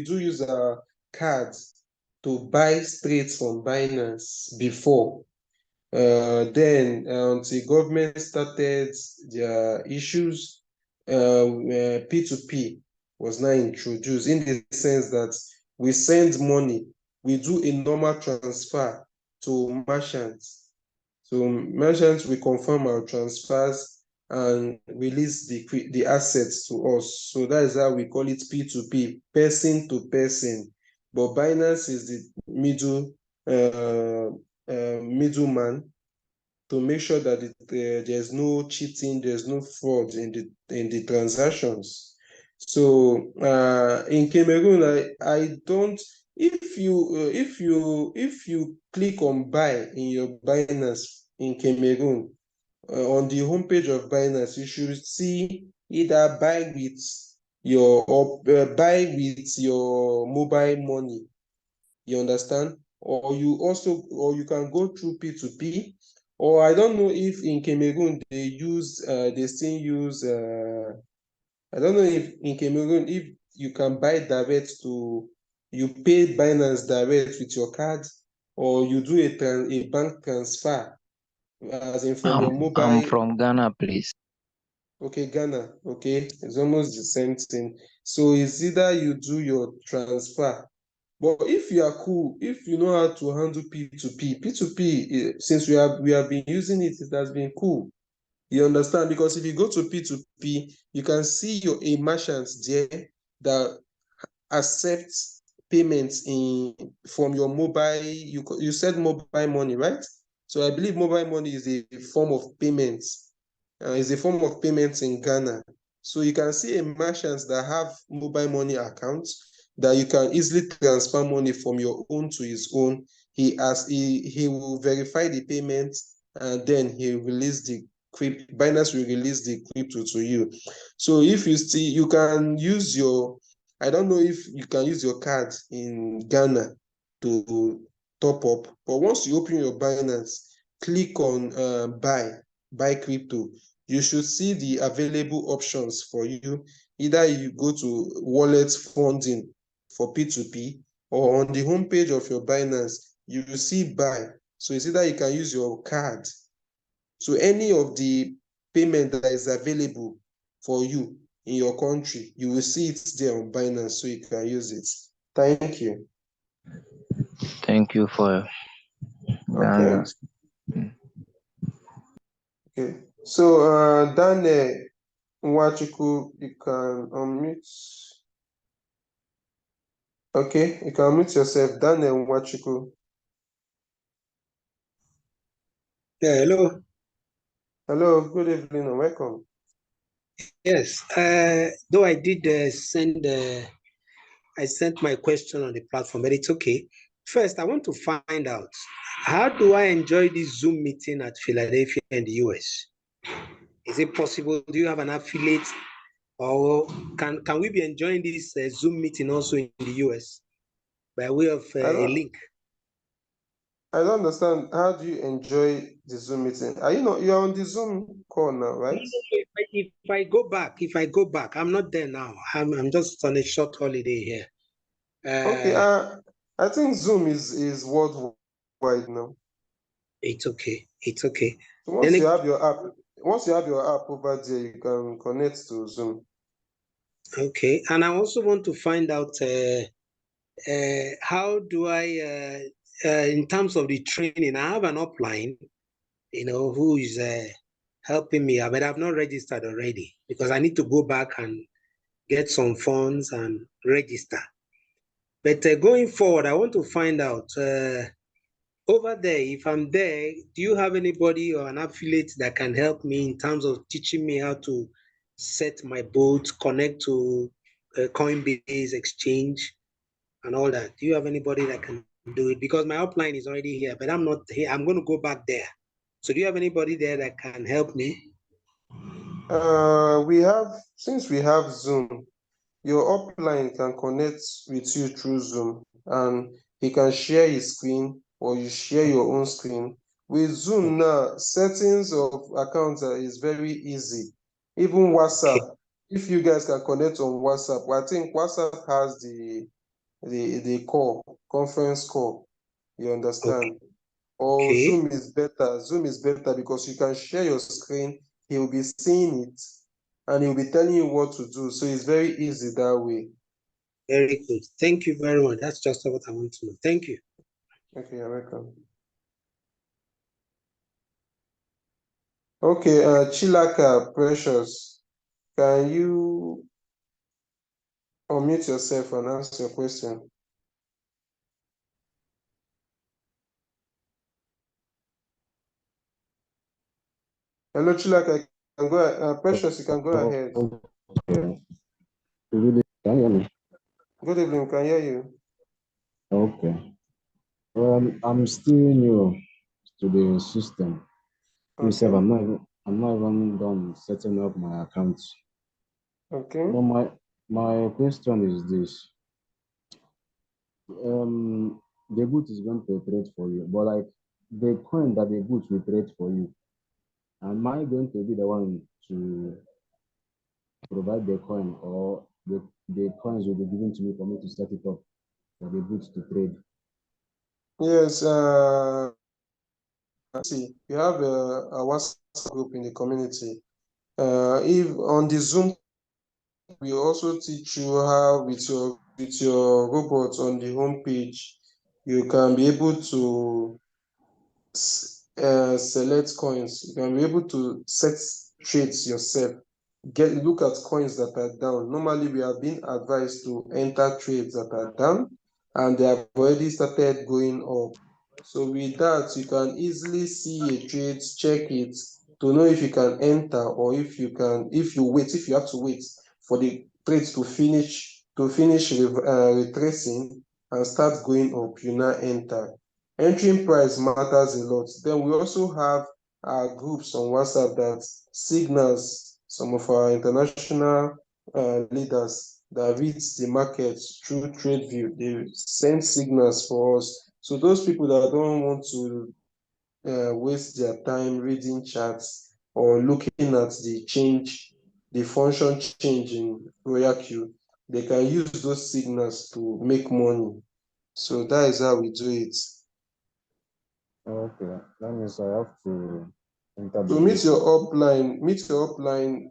do use our cards to buy straight from Binance before. Then until government started their issues, P2P was now introduced in the sense that we send money, we do a normal transfer to merchants. So merchants will confirm our transfers and release the assets to us. So that is how we call it P2P, person to person. But Binance is the middleman to make sure that there's no cheating, there's no fraud in the transactions. So in Cameroon, I don't. If you click on buy in your Binance in Cameroon, on the homepage of Binance, you should see either buy with your mobile money. You understand? Or you can go through P2P, or I don't know if in Cameroon they still use I don't know if in Cameroon if you can buy direct to you pay Binance direct with your card, or you do a bank transfer as in from your I'm mobile. from Ghana, please. Okay, Ghana. Okay, it's almost the same thing. So it's either you do your transfer, but if you are cool, if you know how to handle P2P, since we have been using it, it has been cool. You understand? Because if you go to P2P, you can see a merchant there that accepts payments from your mobile. You said mobile money, right? So I believe mobile money is a form of payments. It's a form of payment in Ghana. So you can see a merchants that have mobile money accounts that you can easily transfer money from your own to his own. He will verify the payment, and then he will release the crypto. Binance will release the crypto to you. So if you see, you can use your, I don't know if you can use your card in Ghana to top up, but once you open your Binance, click on buy crypto. You should see the available options for you. Either you go to wallet funding for P2P, or on the homepage of your Binance, you will see buy. So it's either you can use your card. So any of the payment that is available for you in your country, you will see it there on Binance, so you can use it. Thank you. Thank you for the Okay. answers. Okay. So Daniel Nwachukwu, you can unmute. Okay, you can unmute yourself. Daniel Nwachukwu. Yeah, hello. Hello, good evening and welcome. Yes, though I did I sent my question on the platform, but it's okay. First, I want to find out, how do I enjoy this Zoom meeting at Philadelphia in the US? Is it possible? Do you have an affiliate, or can we be enjoying this Zoom meeting also in the US by way of a link? I don't understand. How do you enjoy the Zoom meeting? Are you not? You're on the Zoom call now, right? If I go back, I'm not there now. I'm just on a short holiday here. Okay. I think Zoom is worldwide now. It's okay. It's okay. So once you have your app over there, you can connect to Zoom. Okay, and I also want to find out how do I, in terms of the training, I have an upline, who is helping me, but I've not registered already because I need to go back and get some funds and register. But going forward, I want to find out over there, if I'm there, do you have anybody or an affiliate that can help me in terms of teaching me how to set my boat, connect to Coinbase exchange and all that? Do you have anybody that can do it? Because my upline is already here, but I'm not here. I'm going to go back there. So do you have anybody there that can help me? Since we have Zoom, your upline can connect with you through Zoom, and he can share his screen or you share your own screen. With Zoom now, settings of accounts is very easy. Even WhatsApp, if you guys can connect on WhatsApp, I think WhatsApp has the call, conference call, you understand? Or Okay. Zoom is better. Zoom is better because you can share your screen, he'll be seeing it, and he'll be telling you what to do. So it's very easy that way. Very good. Thank you very much. That's just what I want to know. Thank you. Okay, you're welcome. Okay, Chilaka Precious, can you unmute yourself and ask your question? Hello, Chilaka. You can go ahead. Precious, you can go ahead. Okay. Can you hear me? Good evening, can hear you. Okay. I'm still new to the system. Okay. I'm not even done setting up my account. Okay. But my question is this. The boot is going to trade for you, but like the coin that the boot will trade for you, am I going to be the one to provide the coin, or the coins will be given to me for me to set it up for the boot to trade? Yes, see, you have a WhatsApp group in the community. If on the Zoom, we also teach you how with your robot on the home page, you can be able to select coins. You can be able to set trades yourself. Look at coins that are down. Normally, we have been advised to enter trades that are down, and they have already started going up. So with that, you can easily see a trade, check it to know if you can enter or if you have to wait for the trade to finish retracing and start going up, you now enter. Entering price matters a lot. Then we also have our groups on WhatsApp that signals some of our international leaders that reads the market through TradeView. They send signals for us. So those people that don't want to waste their time reading charts or looking at the function change in Royalq, they can use those signals to make money. So that is how we do it. Okay, that means I have to enter the So meet group. your upline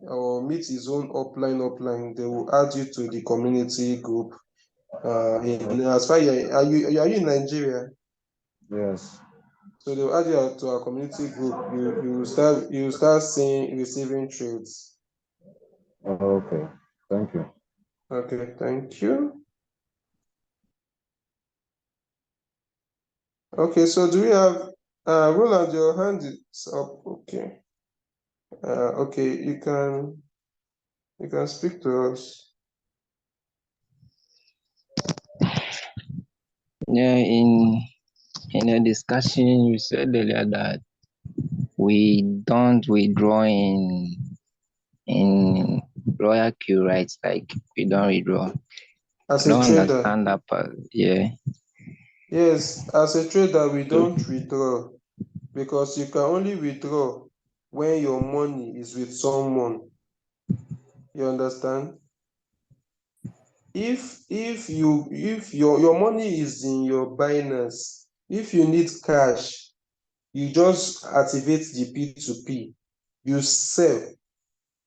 or meet his own upline. They will add you to the community group. As far are you in Nigeria? Yes. So they'll add you to our community group. You start seeing receiving trades. Okay, thank you. Okay, thank you. Okay, so do we have Roland? Your hand is up. Okay. Okay, you can speak to us. Yeah, in a discussion, you said earlier that we don't withdraw in Royalq, right? Like we don't withdraw. As I a don't trader, understand that part. Yeah. yes, as a trader, we So, don't withdraw because you can only withdraw when your money is with someone. You understand? If your money is in your Binance, if you need cash, you just activate the P2P, you sell.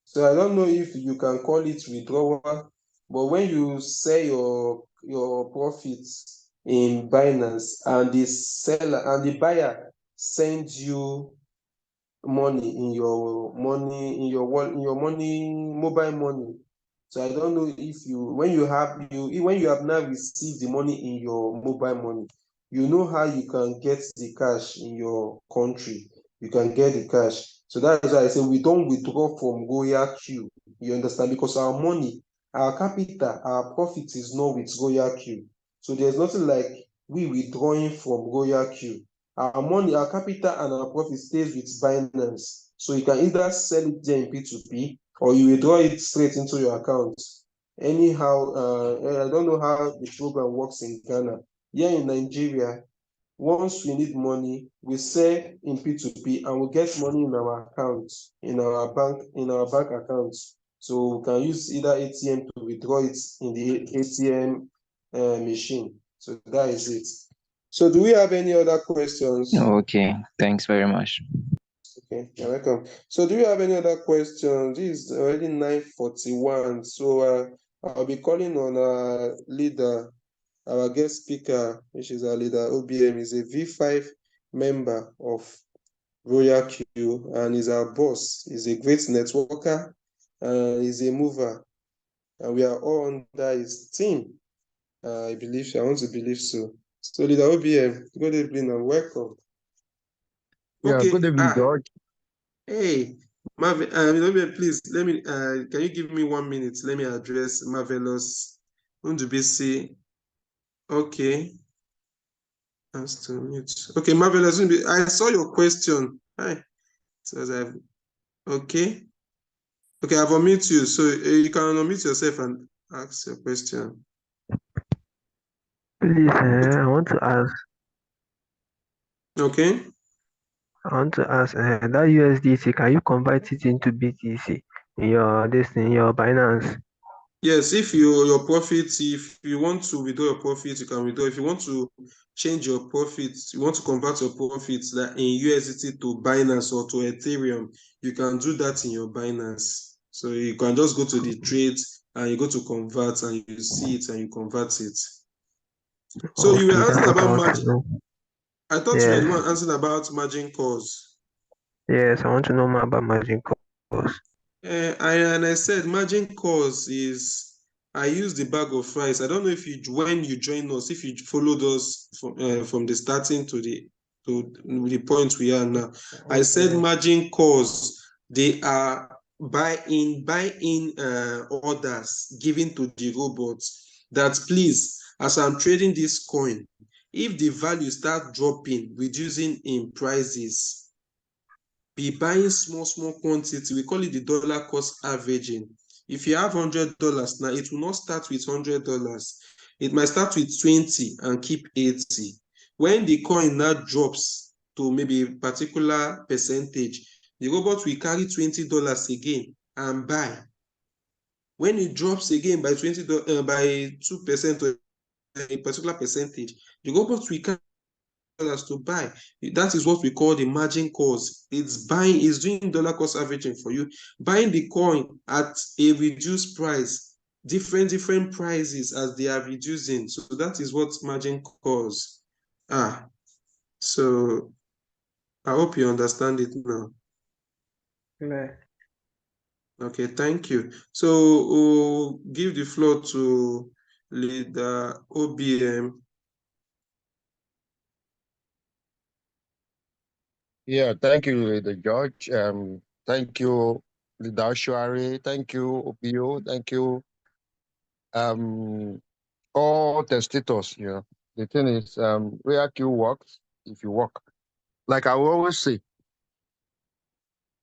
So I don't know if you can call it withdrawal, but when you sell your profits in Binance and the seller and the buyer sends you money in your mobile money. So I don't know if when you have now received the money in your mobile money, you know how you can get the cash in your country. You can get the cash. So that's why I say we don't withdraw from Royalq. You understand? Because our money, our capital, our profit is not with Royalq. So there's nothing like we withdrawing from Royalq. Our money, our capital, and our profit stays with Binance. So you can either sell it there in P2P or you withdraw it straight into your account. Anyhow, I don't know how the program works in Ghana. Here in Nigeria, once we need money, we sell in P2P and we get money in our account, in our bank accounts. So we can use either ATM to withdraw it in the ATM machine. So that is it. So do we have any other questions? okay. Thanks very much. Okay, you're welcome. So do you have any other questions? This is already 9:41. So I'll be calling on our leader, our guest speaker, which is our leader, OBM, is a V5 member of Royalq and is our boss. He's a great networker and he's a mover. And we are all under his team. I want to believe so. So leader OBM, good evening and welcome. Yeah, Okay. good evening, George. Hey, Marvel, please let me. Can you give me 1 minute? Let me address Marvelous Undubisi. Okay, that's to mute. Okay, Marvelous Undubisi. I saw your question. Hi. So okay. Okay, I've unmuted you, so you can unmute yourself and ask your question. Please, I want to ask. Okay. That USDC. Can you convert it into BTC in your Binance? Yes, if your profits, if you want to withdraw your profits, you can withdraw. If you want to change your profits, you want to convert your profits like in USDT to Binance or to Ethereum, you can do that in your Binance. So you can just go to the trades and you go to convert and you see it and you convert it. So you were Okay, that's asking what I about want to margin. know. I thought you were the Yes, one answering about margin calls. yes, I want to know more about margin calls. I said margin calls is I use the bag of rice. I don't know if when you join us, if you followed us from the starting to the point we are now. I said margin calls they are buy-in orders given to the robots that please, as I'm trading this coin, if the value start dropping, reducing in prices, be buying small quantity. We call it the dollar cost averaging. If you have $100 now, it will not start with $100. It might start with 20 and keep 80. When the coin now drops to maybe a particular percentage, the robot will carry $20 again and buy. When it drops again by 20 by 2% or a particular percentage, the robot will carry to buy. That is what we call the margin calls. It's buying, it's doing dollar cost averaging for you, buying the coin at a reduced price, different prices as they are reducing. So that is what margin calls are. So I hope you understand it now. Yeah. Okay, thank you. So we'll give the floor to leader OBM. Yeah, thank you, Leader George. Thank you, Leader Ashwari. Thank you, OPO. Thank you, um, all testators. You know, the thing is, Royalq works if you work. Like I will always say,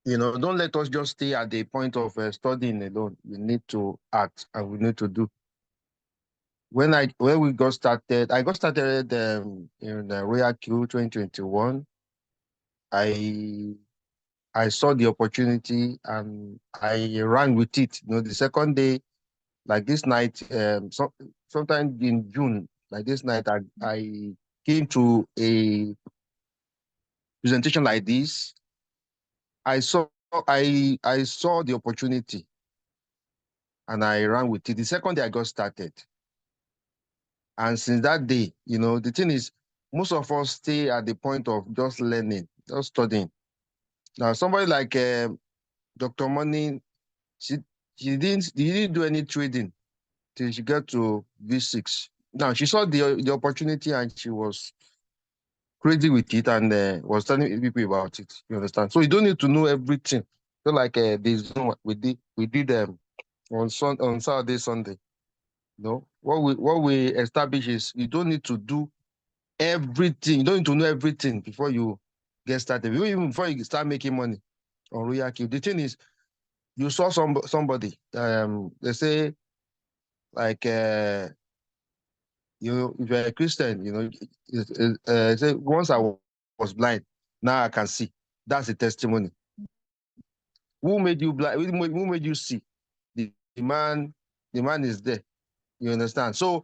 you know, don't let us just stay at the point of studying alone. We need to act and we need to do. When we got started, I got started in Royalq 2021. I I saw the opportunity and I ran with it. You know, the second day, like this night, sometime in June, like this night, I came to a presentation like this. I saw the opportunity and I ran with it. The second day I got started. And since that day, you know, the thing is, most of us stay at the point of just learning, just studying. Now, somebody like Dr. Money, she, she didn't do any trading till she got to V6. Now she saw the opportunity and she was crazy with it and was telling people about it. You understand? So you don't need to know everything. So like this Zoom we did on Saturday, Sunday. You know what we establish is you don't need to do everything. You don't need to know everything before you get started. Even before you start making money on Royalq. The thing is, you saw somebody. They say like if you're a Christian, you know, say once I was blind, now I can see. That's a testimony. Who made you blind? Who made you see? The man is there. You understand? So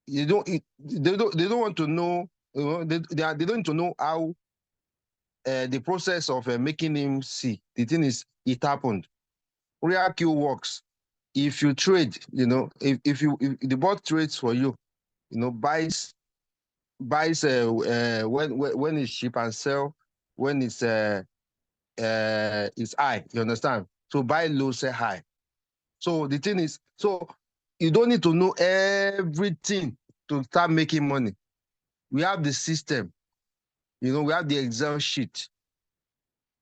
they don't want to know. You know, they don't need to know how the process of making him see. The thing is, it happened. Royalq works. If you trade, you know, if the bot trades for you, you know, buys when it's cheap and sell when it's high. You understand? So buy low, sell high. So the thing is, so you don't need to know everything to start making money. We have the system. You know, we have the Excel sheet.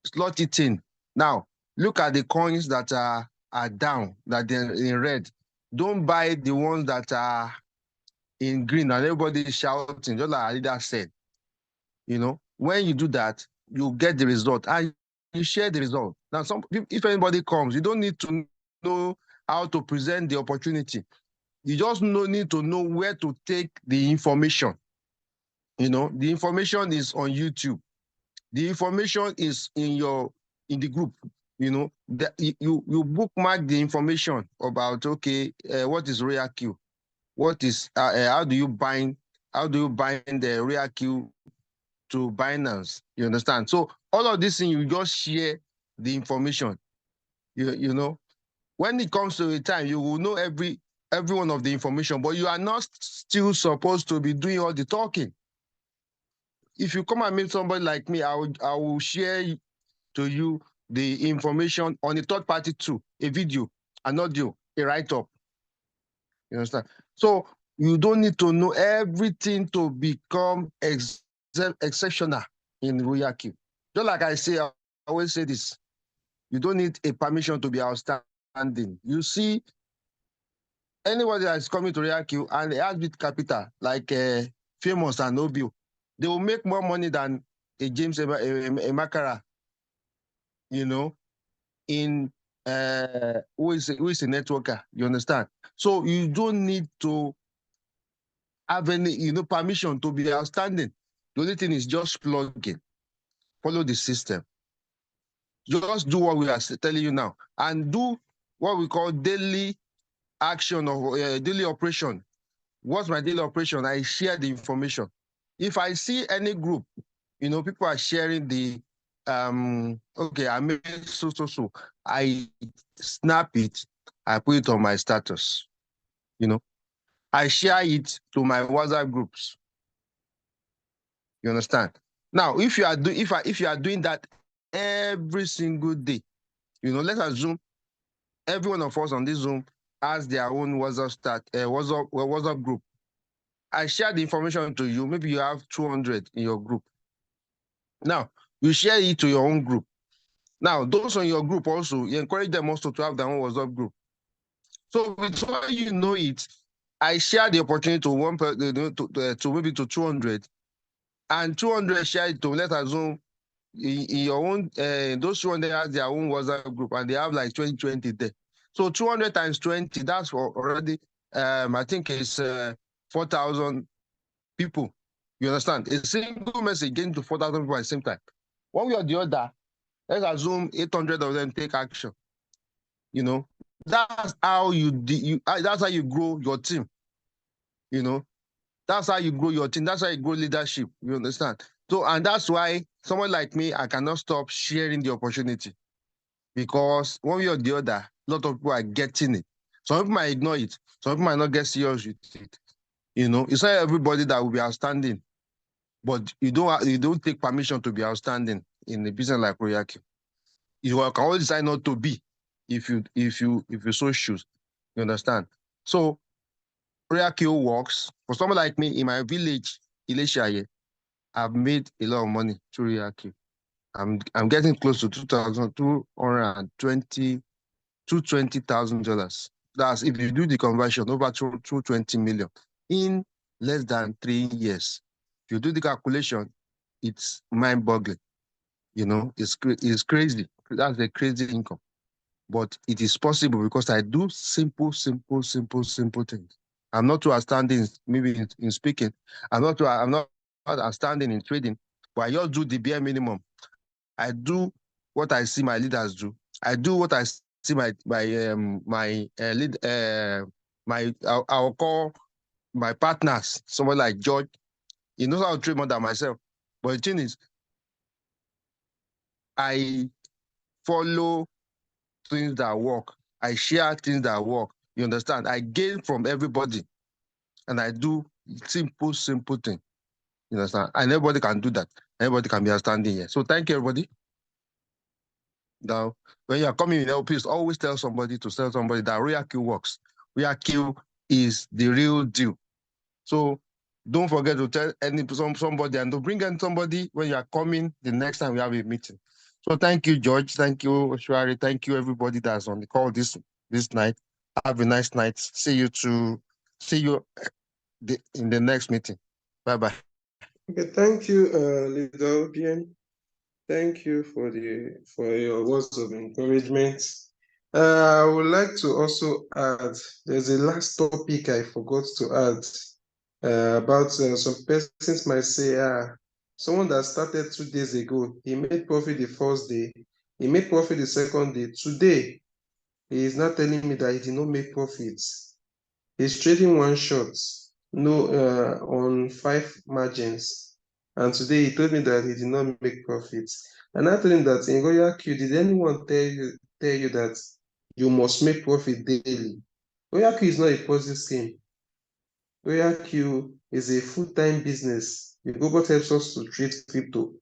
Slot it in. Now look at the coins that are down, that they're in red. Don't buy the ones that are in green and everybody is shouting, just like Alida said. You know, when you do that, you get the result and you share the result. Now, if anybody comes, you don't need to know how to present the opportunity. You just need to know where to take the information. You know, the information is on YouTube. The information is in the group. You know, you bookmark the information about what is Royalq, what is how do you bind the Royalq to Binance. You understand? So all of these things, you just share the information. You know, when it comes to a time, you will know every one of the information, but you are not still supposed to be doing all the talking. If you come and meet somebody like me, I will share to you the information on a third party too, a video, an audio, a write-up. You understand? So you don't need to know everything to become exceptional in Royalq. Just like I always say this, You don't need a permission to be outstanding. You see, anybody that is coming to Royalq and they has big capital, like Famous and Obio, they will make more money than a James Emakara, you know, in who is a networker. You understand? So you don't need to have any, permission to be outstanding. The only thing is just plug in, follow the system. Just do what we are telling you now, and do what we call daily action or daily operation. What's my daily operation? I share the information. If I see any group, people are sharing the okay, I made so. I snap it, I put it on my status. I share it to my WhatsApp groups. You understand? Now, if you are doing that every single day, let's assume every one of us on this Zoom has their own WhatsApp group. I share the information to you. Maybe you have 200 in your group. Now, you share it to your own group. Now, those on your group also, you encourage them also to have their own WhatsApp group. So before you know it, I share the opportunity to one person, to maybe to 200, and 200 share it to, let's assume, in your own, those 200 have their own WhatsApp group, and they have like 20 there. So 200 times 20, that's already, I think it's 4,000 people. You understand? A single message getting to 4,000 people at the same time. One way or the other, let's assume 800 of them take action. That's how that's how you grow your team. That's how you grow your team. That's how you grow leadership. You understand? So, and that's why someone like me, I cannot stop sharing the opportunity, because one way or the other, a lot of people are getting it. Some people might ignore it. Some people might not get serious with it. It's not everybody that will be outstanding, but you don't take permission to be outstanding in a business like Royalq. You can always decide not to be if you so choose. You understand? So Royalq works. For someone like me in my village, Ileshaye, I've made a lot of money through Royalq. I'm getting close to $220,000. That's if you do the conversion over 220 million in less than 3 years. If you do the calculation, it's mind-boggling. It's crazy. That's a crazy income. But it is possible because I do simple things. I'm not too outstanding maybe in speaking. I'm not outstanding in trading, but I just do the bare minimum. I do what I see my leaders do. I do what I see I'll call my partners, someone like George. He knows how to trade more than myself. But the thing is, I follow things that work. I share things that work. You understand? I gain from everybody, and I do simple thing. You understand? And everybody can do that. Everybody can be outstanding here. So thank you, everybody. Now, when you are coming in, please always tell somebody that Royalq works. Royalq is the real deal. So don't forget to tell somebody, and to bring in somebody when you are coming the next time we have a meeting. So thank you, George. Thank you, Oshwari. Thank you, everybody that's on the call this night. Have a nice night. See you in the next meeting. Bye-bye. Okay, thank you, Leader Obian. Thank you for your words of encouragement. I would like to also add, there's a last topic I forgot to add about some persons might say, someone that started 2 days ago, he made profit the first day, he made profit the second day. Today, he is not telling me that he did not make profits. He's trading one shot, no, on 5 margins. And today he told me that he did not make profits. And I told him that in Royalq, did anyone tell you that you must make profit daily? Royalq is not a Ponzi scheme. Royalq is a full-time business. The robot helps us to trade crypto.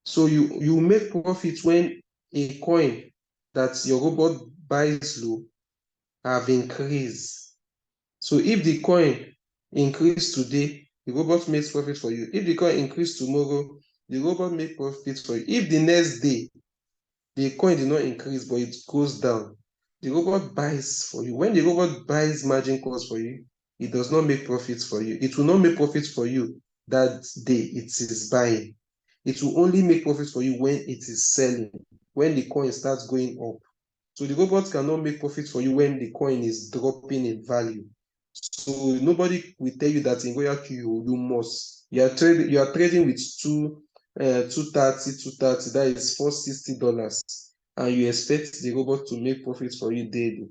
So you make profit when a coin that your robot buys low have increased. So if the coin increase today, the robot makes profit for you. If the coin increase tomorrow, the robot makes profit for you. If the next day the coin did not increase, but it goes down. The robot buys for you. When the robot buys margin calls for you, it does not make profits for you. It will not make profits for you that day it is buying. It will only make profits for you when it is selling, when the coin starts going up. So the robot cannot make profits for you when the coin is dropping in value. So nobody will tell you that in Royalq you must. You are trading with 230, that is $460, and you expect the robot to make profits for you daily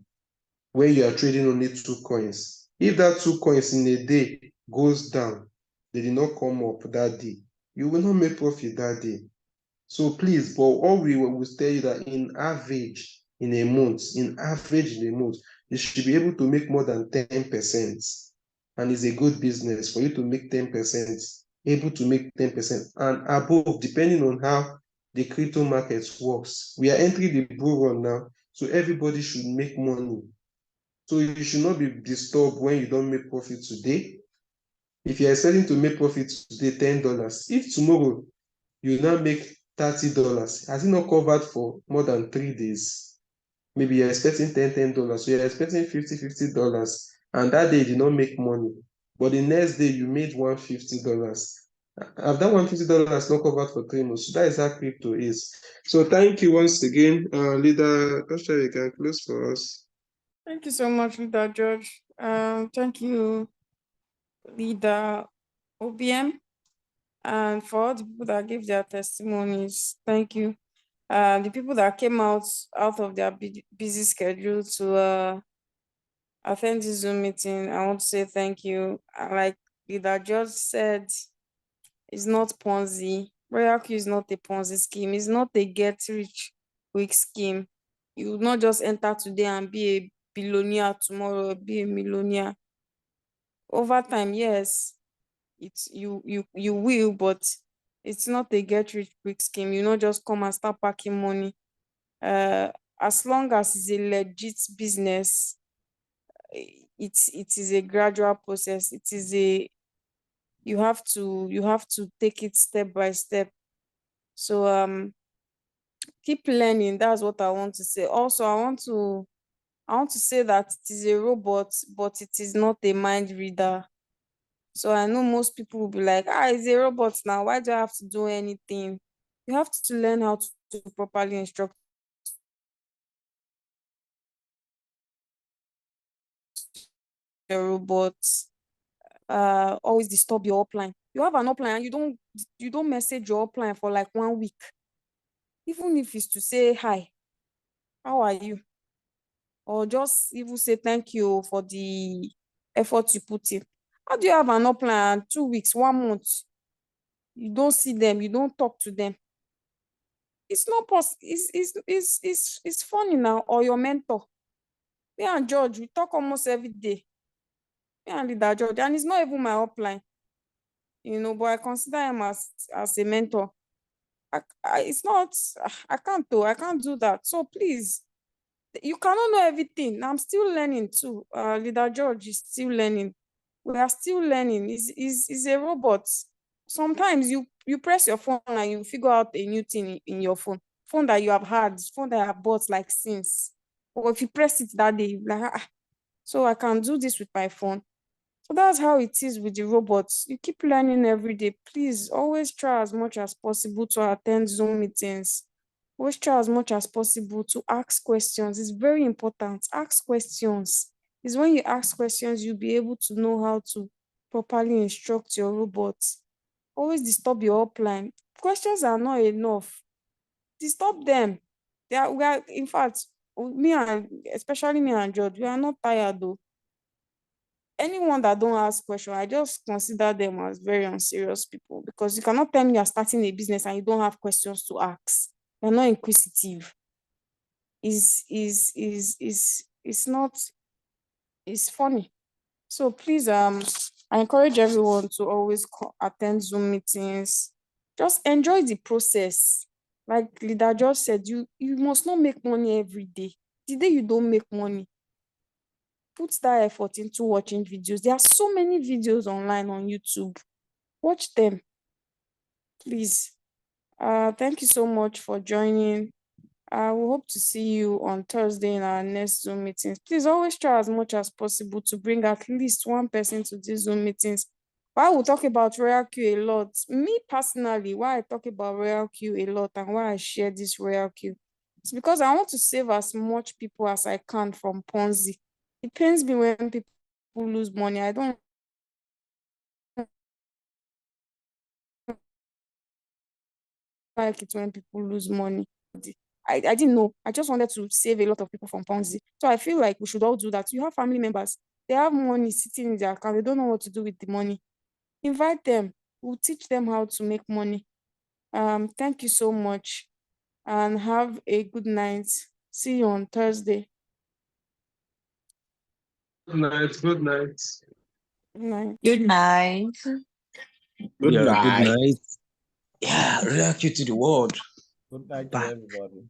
when you are trading only 2 coins. If that 2 coins in a day goes down, they did not come up that day, you will not make profit that day. So please, but all we will tell you that in average in a month, you should be able to make more than 10%. And it's a good business for you to make 10%, able to make 10% and above, depending on how the crypto market works. We are entering the bull run now, so everybody should make money. So you should not be disturbed when you don't make profit today. If you are expecting to make profit today, $10, if tomorrow you now make $30, has it not covered for more than 3 days? Maybe you're expecting $10, so you're expecting $50, and that day you did not make money, but the next day you made $150. Have that $150 not covered for 3 months? So that is how crypto is. So thank you once again, leader. Kasha, you can close for us. Thank you so much, Leader George. Thank you, Leader OBM, and for all the people that gave their testimonies. Thank you. The people that came out of their busy schedule to attend this Zoom meeting, I want to say thank you. Like Leader George said, it's not Ponzi. Royalq is not a Ponzi scheme. It's not a get rich quick scheme. You will not just enter today and be a billionaire tomorrow, be a millionaire. Over time, yes, it's you will, but it's not a get rich quick scheme. You not just come and start packing money. As long as it's a legit business, it is a gradual process. It is a you have to take it step by step. So keep learning. That's what I want to say. Also, I want to say that it is a robot, but it is not a mind reader. So I know most people will be like, it's a robot now. Why do I have to do anything? You have to learn how to properly instruct your robots. Always disturb your upline. You have an upline and you don't message your upline for like 1 week. Even if it's to say hi, how are you? Or just even say thank you for the effort you put in. How do you have an upline and 2 weeks, 1 month, you don't see them, you don't talk to them? It's not possible. It's funny now. Or your mentor. Me and George, we talk almost every day. Me and Leader George, and he's not even my upline, but I consider him as a mentor. It's not, I can't do that. So please, you cannot know everything. I'm still learning too. Leader George is still learning. We are still learning. He's a robot. Sometimes you press your phone and you figure out a new thing in your phone that you have had, phone that I have bought like since. Or if you press it that day, you're like, so I can do this with my phone. So that's how it is with the robots. You keep learning every day. Please always try as much as possible to attend Zoom meetings. Always try as much as possible to ask questions. It's very important. Ask questions. It's when you ask questions, you'll be able to know how to properly instruct your robots. Always disturb your upline. Questions are not enough. Disturb them. We are, in fact, especially me and George, we are not tired though. Anyone that don't ask questions, I just consider them as very unserious people, because you cannot tell me you're starting a business and you don't have questions to ask. You're not inquisitive. It's not, it's funny. So please, I encourage everyone to always attend Zoom meetings. Just enjoy the process. Like Leader just said, you must not make money every day. The day you don't make money, put that effort into watching videos. There are so many videos online on YouTube. Watch them, please. Thank you so much for joining. I will hope to see you on Thursday in our next Zoom meetings. Please always try as much as possible to bring at least one person to these Zoom meetings. Why we talk about Royalq a lot, me personally, why I talk about Royalq a lot and why I share this Royalq, it's because I want to save as much people as I can from Ponzi. It pains me when people lose money. I don't like it when people lose money. I didn't know. I just wanted to save a lot of people from Ponzi. So I feel like we should all do that. You have family members, they have money sitting in their account, they don't know what to do with the money. Invite them. We'll teach them how to make money. Thank you so much and have a good night. See you on Thursday. Good night. Good night. Good night. Good night. Good Yeah, good night. night. Yeah, Royalq to the world. Good night to Bye. everybody.